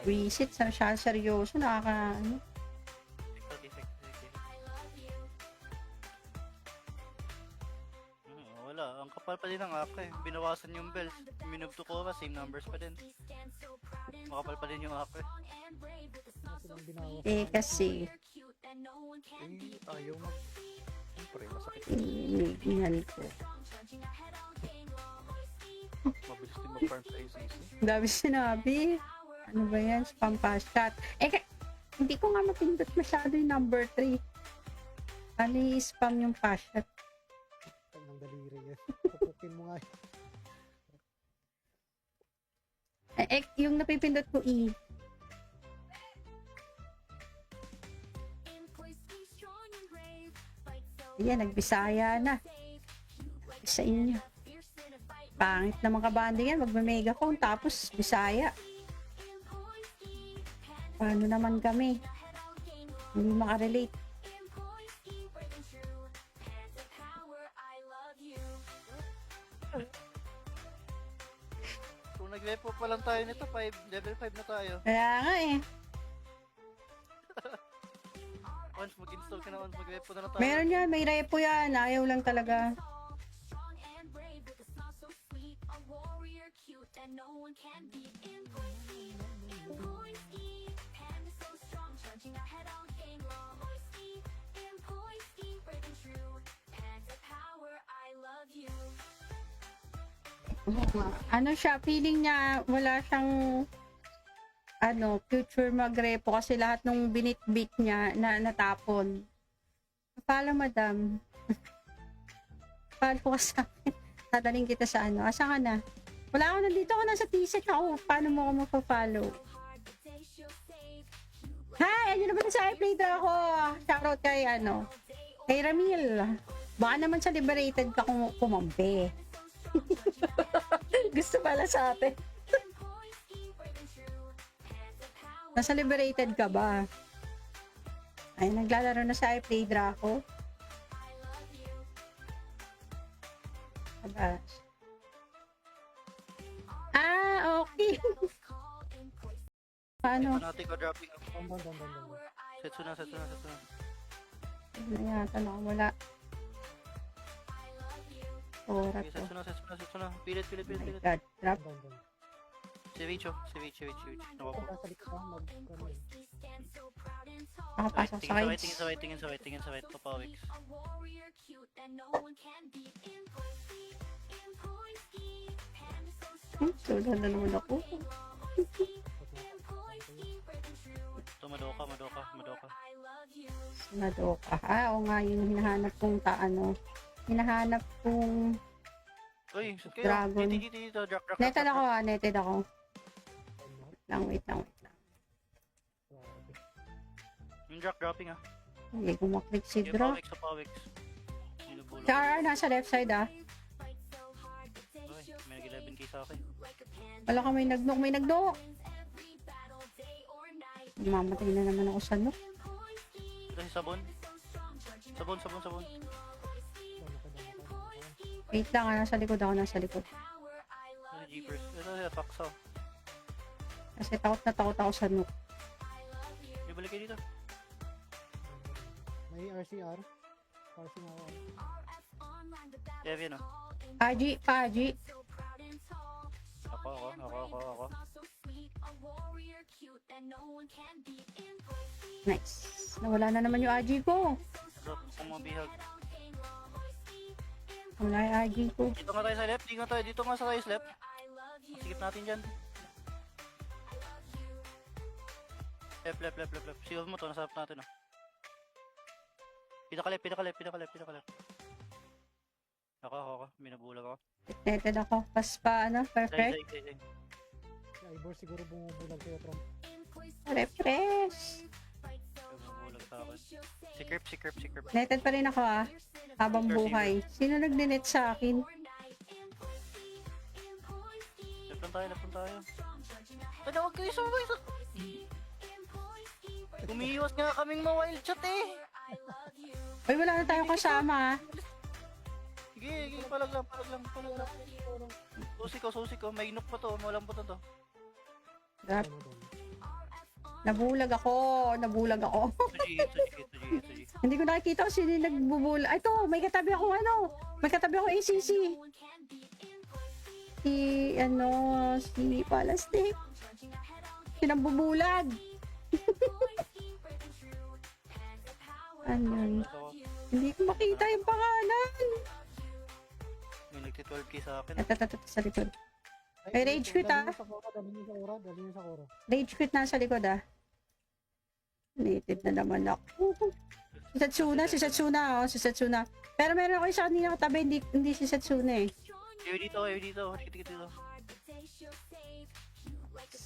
Visit, siya seryoso, ano. Wala, ang kapal pa din ng AK. Binawasan yung bells. Minove to Cora, same numbers pa din. Makapal pa din yung AK. Ano silang binawas? Kasi, Ayaw mag... Siyempre, masakit. inihan ko. Mabilis din mag-farm sa ACC. Ang dami sinabi. Ano ba yan? Spam pass shot. Hindi ko nga mapindot masyado yung number 3. Ano spam yung pass shot? Ng daliri yan. Pupukin mo nga. Yung napipindot ko E. Ayan, nagbisaya na. Sa inyo. Pangit naman kabanding yan. Magme-megaphone tapos Bisaya. Paano naman kami? Hindi makarelate. Kung nag-repo pa lang tayo nito, level 5 na tayo. Kaya nga eh. Once mag-install ka na, once mag-repo na tayo. Meron yan, may repo yan. Ayaw lang talaga. Ano siya, feeling niya wala siyang future magrepo kasi lahat nung binitbit niya na natapon. Pala madam. Pala ko sa akin. Tadaling kita sa Asa ka na? Wala ako, nandito ako nasa T-sec ako. Paano mo ako mapafollow? Hi! Ayun naman sa iPlayder ako. Shoutout kay kay Ramil. Baka naman sa Liberated ka kumampi. Gusto pala sa atin. Nasa Liberated ka ba? Ay, naglalaro na sa iPlayder ako. Aba. Okay. Paano? Natin ko dropping up. Down. Setsu na. Ano yata wala. Oras Okay, to. setsu na. Pilit. Oh my God. Drop. Si Vicho. Nasa likod ka, Nakapasok sa Tingin kids. sa white, tingin sa white, tingin sa white, papawiks. Wala na naman ako. Ito, madoka, madoka, madoka. Madoka. Oo nga, yung hinahanap kong hinahanap kong Uy, kayo, Dragon. dito, drop. netted ako netted ako. Wait lang. Yung dropping ah. Hindi ko maklik si Yung Dro. pawiks. Binubulong. Si RR nasa left side ah. Uy, may nag-11k sa akin. Wala ka may nagnook. Mamatay na naman ako sa nook. Ito si Sabon. Sabon. Wait lang ah, nasa likod. Ano jeepers? Ito si Paksaw. Kasi takot ako sa nook. Ibalik kayo dito. May RCR. Parsing ako. Kevin oh. Paji. Ako. Nice. Nawala na naman yung Aji ko. Drop kung mabihag. Wala yung Aji ko. Dito nga tayo sa left. Dito nga sa tayo sa left. Sikip natin dyan. Left. Seal mo to. Nasarap natin oh. Pinaka left. Ako. Binabulag ako. Netted ako. Pas pa perfect. Say. Si Ivor siguro bumubulag kayo from Refresh. Binabulag sa akin. Sikirp. Netted pa rin ako ah. Habang buhay. Sino nagdinet sa akin? Left lang tayo. Ano, wag kayo sumabay sa... Umiiwas nga kaming ma-wild chat eh. Uy, wala na tayong kasama ah. Sige, palag lang. Susi ko. May inok pa to. Mawalang pa to. Drop. ano doon. Nabulag ako. Ito G. Hindi ko nakikita kung sino yung nagbubulag. Ay, ito, may katabi ako ACC. Si Palastik. Sinambubulag. Ano? Hindi ko makita yung pangalan. May nagti-12k sa akin. Ito, sa likod. May rage quit, ah. Dali niyo sa Kora. Rage quit nasa likod ah. Native na naman ako. Si Satsuna. Pero meron ako isa kanina katabi, hindi si Satsuna eh. Ewi dito. Dikit dito.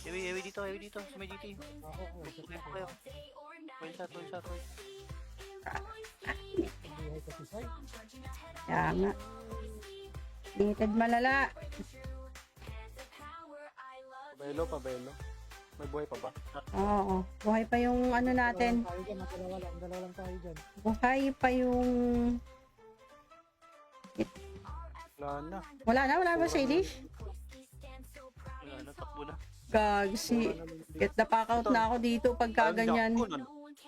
Ewi dito. Sa may GT. Ako. Pupukay ko kayo. Well shot. Buhay ko si Sai. Kaya nga. Native malala. Pabelo. May buhay pa ba? Oo. Buhay pa yung natin. Dalawa lang tayo dyan. Buhay pa yung... Wala na. Wala ba sa Elish? Wala na, takbo na. Gagsi. Get the pack out na ako dito pagka ganyan.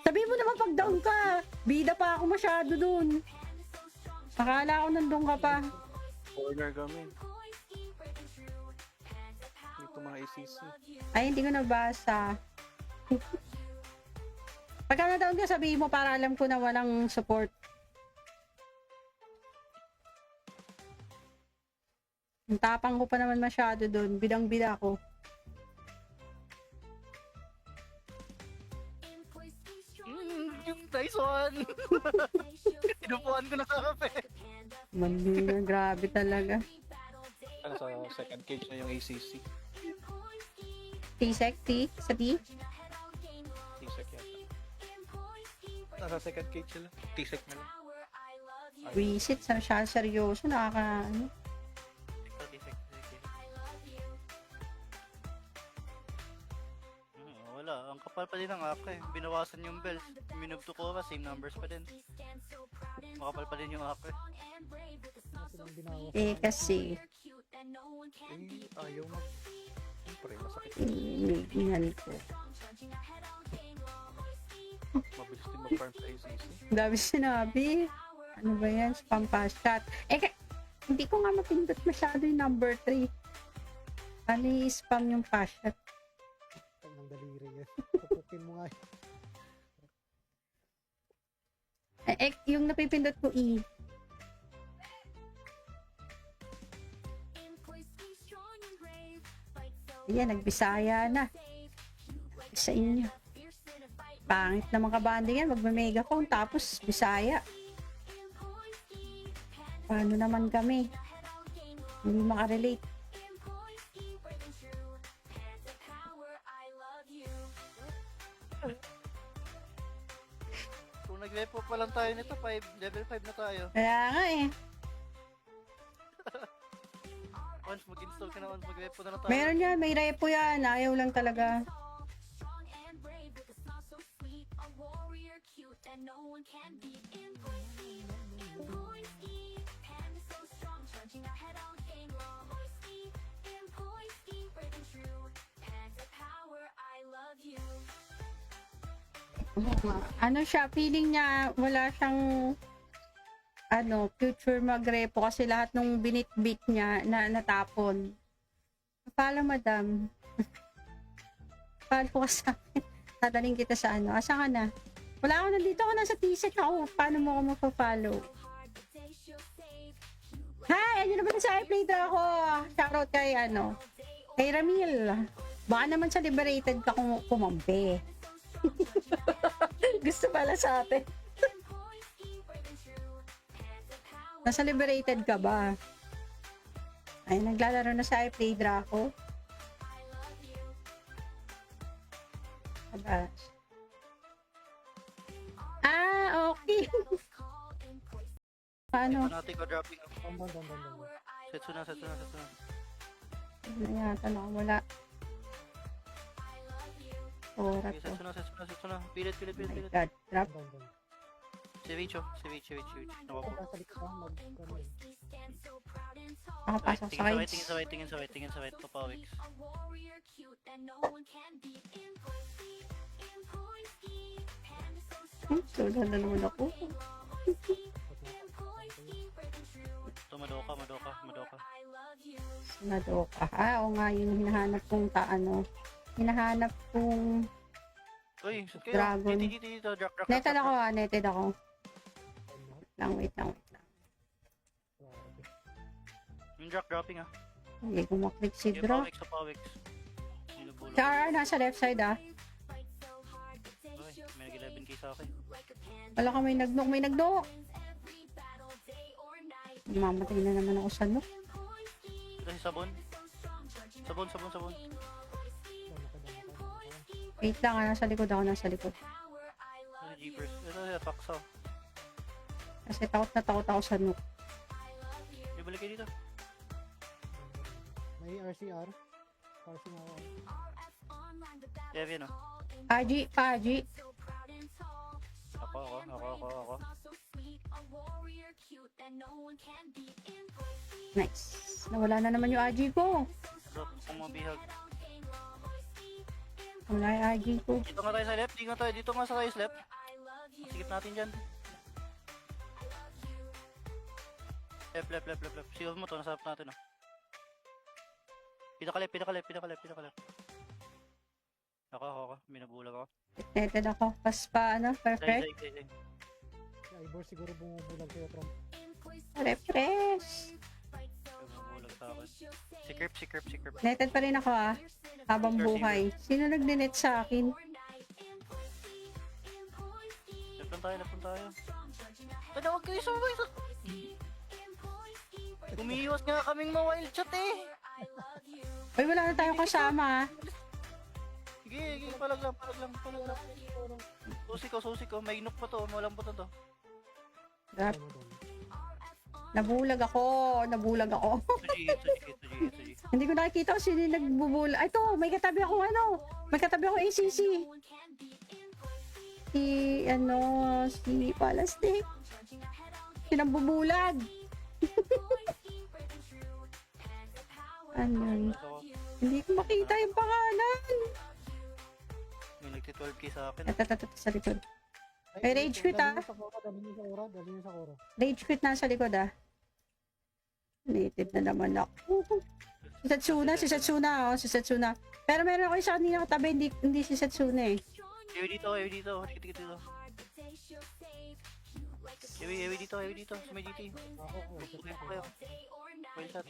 Sabi mo naman pag down ka. Bida pa ako masyado dun. Akala ko nandun ka pa. Corner kami. Ito mga ACC. Ay, hindi ko nabasa. Pagka na-down ka, sabihin mo para alam ko na walang support. Ang tapang ko pa naman masyado doon. Bidang-bida ko. Yung nice one! Tinupuan ko na sa kape. Mali na, grabe talaga. Ano sa second cage na yung ACC? T-sec, T? Sa T? T-sec yata. Nasa second cage sila. T-sec na lang. Visit, siya seryoso, nakaka... Wala, ang kapal pa din ng AK eh. Binawasan yung bells. Minove to Cora, same numbers pa din. Makapal pa din yung AK. Silang binawas. kasi, Ayaw mag... Siyempre, masakit. inigan ko. Mabilis din mag-farm sa ACC. Ang dami sinabi. Ano ba yan? Spam pass shot. Hindi ko nga mapindot masyado yung number 3. Ano i-spam yung pass shot? Ang daliri yan. Pupukin mo nga. yung napipindot ko E. Ayan, nagbisaya na. Sa inyo. Pangit naman kabanding yan. Magme-megaphone tapos Bisaya. Paano naman kami? Hindi makarelate. Kung nag-repo pa lang tayo nito, level 5 na tayo. Kaya nga eh. Once mag-install ka na, once mag-repo na lang tayo. Meron yan, may repo yan. Ayaw lang talaga. Ano siya, feeling niya wala siyang future magrepo kasi lahat nung binitbit niya na natapon. Pala madam. Pala ko sa akin. Tadaling kita sa Asa ka na? Wala ako, nandito ako nasa t-shirt ako. Paano mo ako mapafollow? Hi! Ayun naman sa iPlater ako. Shoutout kay kay Ramil. Baka naman sa Liberated ka kumampi. Gusto pala sa atin. Nasa Liberated ka ba? Ay, naglalaro na sa iPlater ako. Aba. Okay. Paano? Natin ko dropping. Down. Setsu na. Ano yata wala. Orat Okay, ko. setsu na. Pilit. Oh my God. Drop. Down. Si Vicho. Nawapo. Nasa likod ka, Nakapasok sa kids. Tingin sa white. Papawix. Sudan na naman ako. Ito, Madoka. Madoka. Oo nga, yung hinahanap kong hinahanap kong Uy, shoot kayo. Dragon. Dito. Drop. netted ako netted ako. Wait lang. Yung dropping ah. Hindi ko maklik si Yung Dro. Pawix. Nilubulo. Chara, nasa left side Uy, may nag-11k sa akin. Wala ka may nagnok. Mamatay na naman ako sa nok. Ito si Sabon. Sabon. Wait lang, nasa likod ako. Ito si Jeepers. Ito si Paksaw. Kasi takot ako sa nok. May balik kayo dito. May RCR. Parsing ako. Kevin oh. Paji. Ako. Nice. Nawala na naman yung Aji ko. Drop kung mabihag. Wala yung Aji ko. Dito nga tayo sa left. Dito nga sa tayo sa left. Sikip natin dyan. Left. Sigaw mo to. Nasa harap natin oh. Pinaka-left. Ako. Minabulag ako. Netted ako. Perfect. Say. Si Ivor siguro bumubulag sa'yo, Trump. Refresh. Minabulag sa akin. Si Kerp. Netted pa rin ako habang buhay. Sino nag-net sa akin? Left tayo. Huwag kayo sumabay sa... Umiiwas nga kaming ma-wild chat eh. Uy, wala na tayong kasama. Sige, palag lang. Susi ko. May inok pa to. Mawalang buto to. Drop. Ano doon? Nabulag ako. Suji. Hindi ko nakikita kung sino yung nagbubulag. Ay, to, may katabi ako ACC. Si Palastik. Sinambubulag. Ano? Hindi ko makita yung pangalan. May nagti-12k sa akin. Ito, sa likod. May rage quit, Dali niyo sa Koro. Rage quit nasa likod, Native na naman ako. Si Satsuna. Pero meron ako isa kanina katabi, hindi si Satsuna eh. Ayo dito. Dito. Heavy dito, sa may GT. Ako, Okay po kayo. Well shot.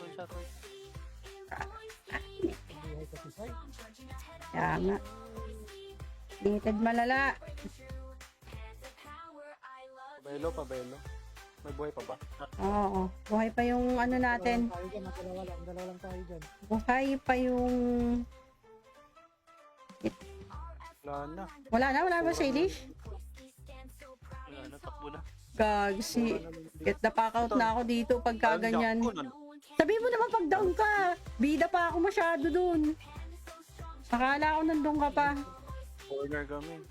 buhay ka si Sai. Kaya nga. Limited malala. Pabelo. May buhay pa ba? Oo. Buhay pa yung ano natin. Dalawa lang tayo dyan. Buhay pa yung... Wala na. Wala ba sa Ilish? Wala na, takbo na. Gag, si... Get the pack out na ako dito pagka ganyan. Sabi mo naman pag down ka. Bida pa ako masyado dun. Akala ko nandun ka pa. Corner kami.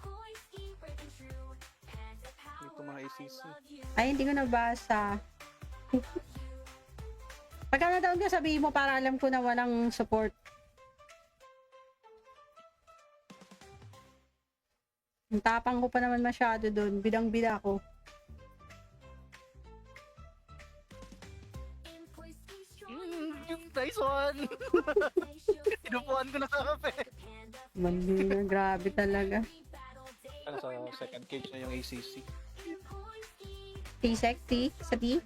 Ito mga ACC. Ay, hindi ko nabasa. Pagka na-down ka, sabihin mo para alam ko na walang support. Ang tapang ko pa naman masyado doon. Bidang-bida ko. Yung nice one! Inupuan ko na sa kape. Mali na, grabe talaga. Ano sa second cage na yung ACC? T-sec, T? Sa T?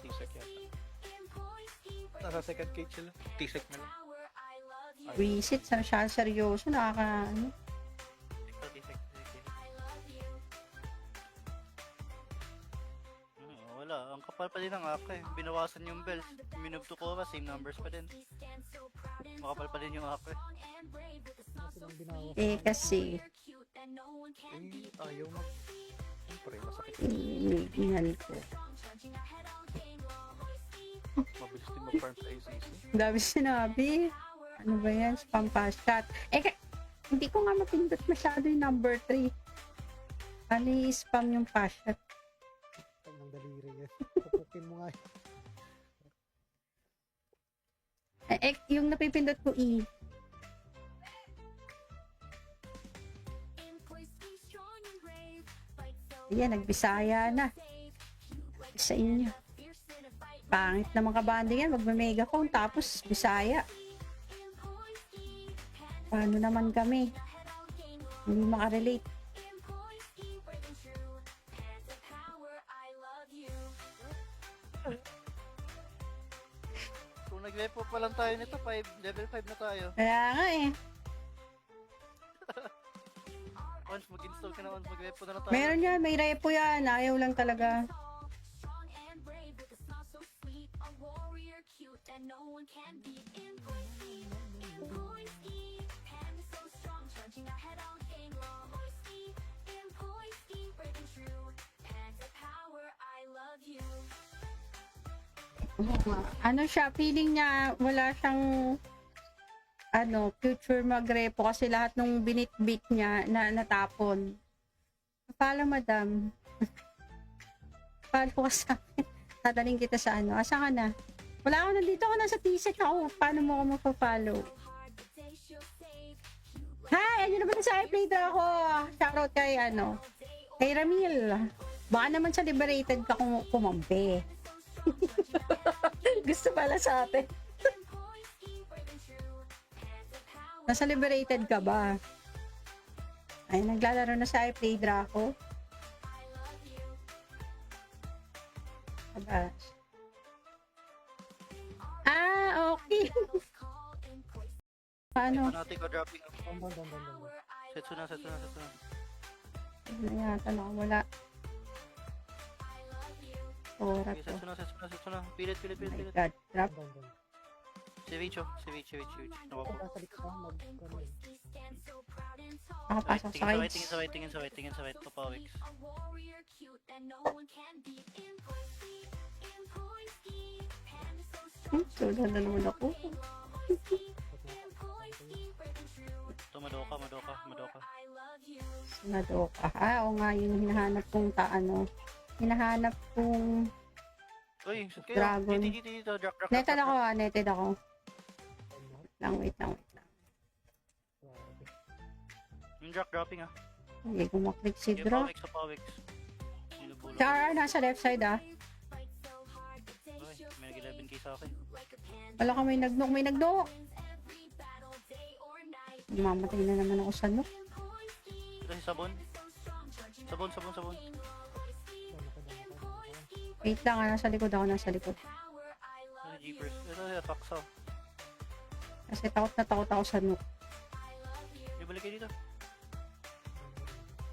T-sec yata. Nasa second cage sila. T-sec na lang. Visit, sa masyado seryoso. Nakaka, ano. Wala, ang kapal pa din ng AK eh. Binawasan yung bells. Minove to Cora, same numbers pa din. Makapal pa din yung AK. Kasi nang binawas. Kasi, Ayaw mag... Siyempre, masakit. inihan ko. Mabilis din mag-farm sa ACC. Ang dami sinabi. Ano ba yan? Spam pass shot. Hindi ko nga mapindot masyado yung number 3. Ano yung spam yung pass shot? Ang daliri yan. Pupukin mo nga yun. Yung napipindot ko E. Ayan, nagbisaya na. Sa inyo. Pangit naman kabanding yan. Magme-megaphone tapos Bisaya. Paano naman kami? Hindi makarelate. Kung nag-repo pa lang tayo nito, level 5 na tayo. Kaya nga eh. Once mag-install ka na, once mag-repo na tayo. Meron yan, may repo yan. Ayaw lang talaga. Ano siya, feeling niya wala siyang future magrepo kasi lahat nung binitbit niya na natapon. Pala madam. Pala ko sa akin. Tadaling kita sa asa ka na? Wala ako nandito, ako nasa T-sec ako. Paano mo ako magpa-follow? Hi! Ano naman sa iPlayer ako? Shoutout kay kay Ramil. Baka naman sa Liberated ka kumampi. Gusto pala sa atin. Nasa Liberated ka ba? Ay, naglalaro na sa iPlayer ako. Abas. Okay. Paano? Fanatic o dropping. Down. Setsu na. Ano yata wala. Oras Okay, ko. setsu na. Pilit. Oh my God. Drop. Down. Si Vicho. Nakapo. Sasalik ka, Nakapasok sa kids. Tingin sa white. Papawiks. Sudan na naman ako. Madoka. Madoka. Oo nga, yung hinahanap kong hinahanap kong Uy, kayo. Dragon. Dito. Drop. netted ako. Wait lang. Yung dropping ah. Hindi ko maklik si Yung Draw. pawiks. Sinubulo. Si RR nasa left side Okay, may nag-11k sa akin. Wala ka may nagnook. Mamatay na naman ako sa nook. Ito si Sabon. Sabon. Wait lang, nasa likod ako, nasa likod. Ano, jeepers? Ito, Pakso. Kasi takot ako sa Nook. Ibalik kayo dito.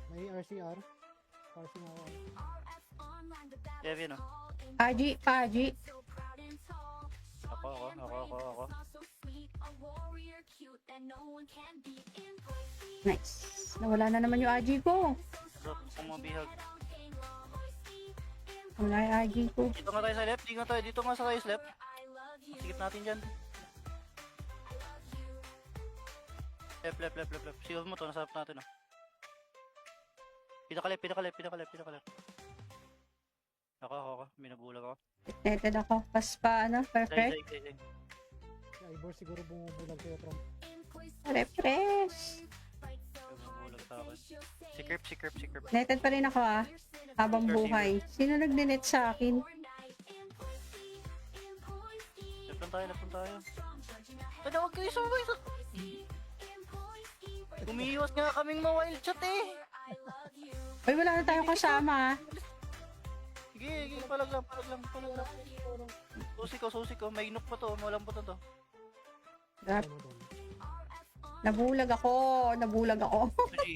May RCR. Parsing ako. Kevin, oh. Paji. Ako. Nice. Nawala na naman yung Aji ko. So, kung mga bihag. Wala yung Aji ko. Dito nga tayo sa left. Dito nga sa tayo sa left. Sikip natin dyan. Left. Sigaw mo to. Nasa harap natin, oh. Pinaka-left. Ako. Minabulag ako. Netted ako. Pas pa, perfect. Zay. Si Ivor siguro bumubulag sa'yo, Trom. Refresh. Bumubulag sa akin. Si Kirp. Netted pa rin ako habang buhay. Sino nag-net sa akin? Left lang tayo. Ay, huwag kayo sumabay sa... Umiiwas nga kaming ma-wild chat eh. Uy, wala na tayong kasama. Sige, palag lang. Susi ko. May inok pa to. Walang puto to. Grab. Ano doon? Nabulag ako. Tuji.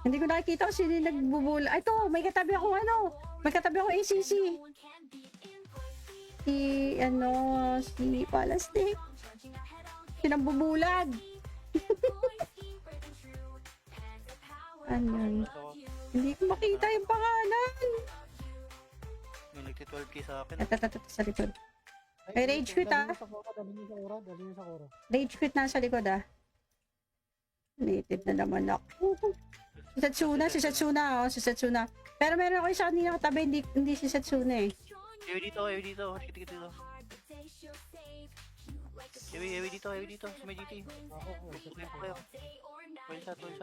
Hindi ko nakikita kung sino yung nagbubula. Ay, ito, may katabi ako ACC. Si Palastik. Sinambubulag. Ano yun? Hindi ko makita yung pangalan. May nagti-12k sa akin. Ito, sa likod. May rage quit, Dali niyo sa Cora. Dali niyo sa Cora. Rage quit na sa likod, Native na naman ako. Si Satsuna. Pero meron ako isa kanina katabi, hindi si Satsuna eh. Ewi dito. Dito. Ewi dito. Sa may GT. Buhay po kayo. Well shot. Buhay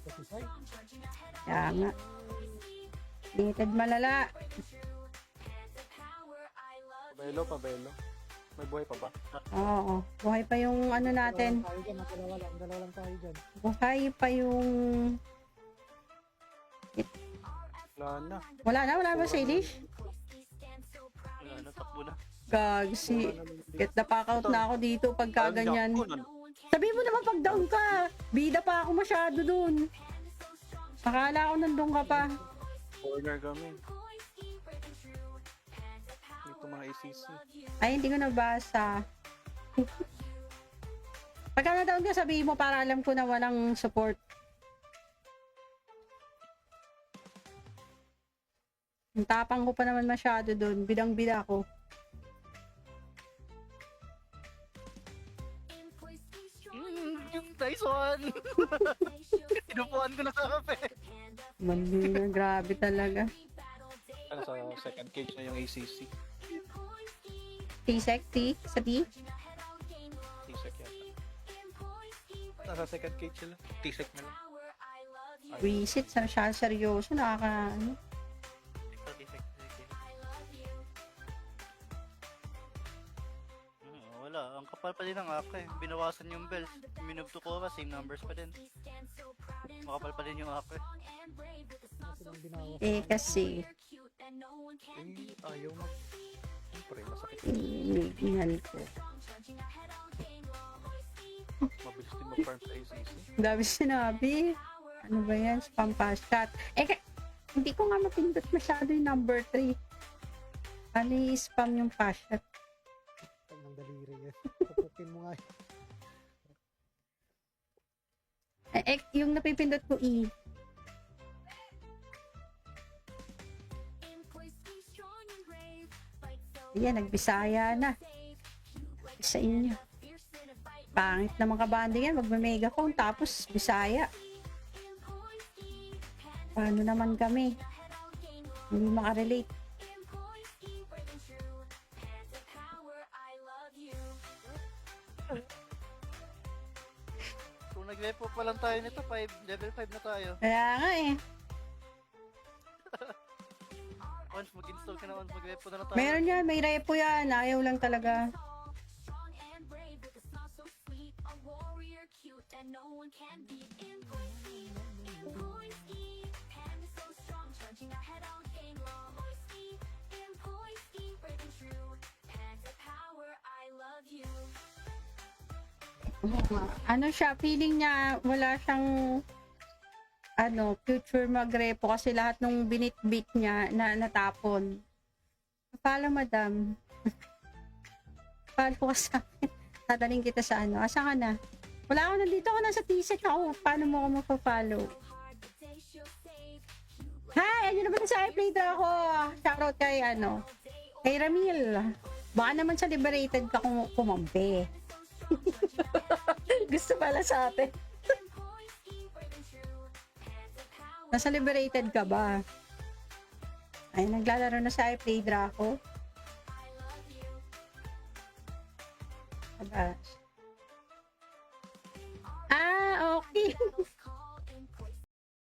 ka si Sai. Kaya nga. Native malala. Pabelo. May buhay pa ba? Oo. Buhay pa yung ano natin. Dalawa lang tayo dyan. Buhay pa yung... Wala na. Wala ba sa Elish? Wala na, takbo na. Gagsi. Get the pack out na ako dito pagka ganyan. Sabi mo naman pag down ka. Bida pa ako masyado dun. Akala ko nandun ka pa. Corner kami. Dito mga ACC. Ay, hindi ko nabasa. Pagka na-down ka, sabihin mo para alam ko na walang support. Ang tapang ko pa naman masyado doon. Bidang-bida ko. Nice one! Tinupuan ko na sa kape. Mali na, grabe talaga. Ano sa second cage na yung ACC? T-sec, sa T? T-sec yata. Nasa second cage sila. T-sec na lang. Visit, siya seryoso, ano. Wala, ang kapal pa din ng AK. Binawasan yung bells. Minove to Cora, same numbers pa din. Makapal pa din yung AK. Ano silang binawas? Kasi, Ayaw mag... Siyempre, masakit. inigan ko. Mabilis din mag-farm sa ACC. Ang dami sinabi. Ano ba yan? Spam pass shot. Hindi ko nga mapindot masyado yung number 3. Ano spam yung pass shot? Ng daliri yan. Pupukin mo nga. Yung napipindot ko E. Ayan, nagbisaya na. Sa inyo. Pangit naman kabanding yan. Magme-megaphone tapos Bisaya. Paano naman kami? Hindi makarelate. Kung nag-level pa lang tayo nito, level 5 na tayo. Kaya nga eh. Once mag-install ka na, once mag-level na tayo. Meron yan, may repo yan. Ayaw lang talaga. Ano siya, feeling niya wala siyang future magrepo kasi lahat nung binitbit niya na natapon. Pala madam. Pala ko sa akin. Tadaling kita sa Asa ka na? Wala ako, nandito ako nasa t-shirt ako. Paano mo ako mapafollow? Hi! Ayun naman sa iPlayDra ako. Shoutout kay kay Ramil. Baka naman sa Liberated ka kumampi. Gusto pala sa atin. Nasa Liberated ka ba? Ay, naglalaro na sa iPlayDra ako. Aba.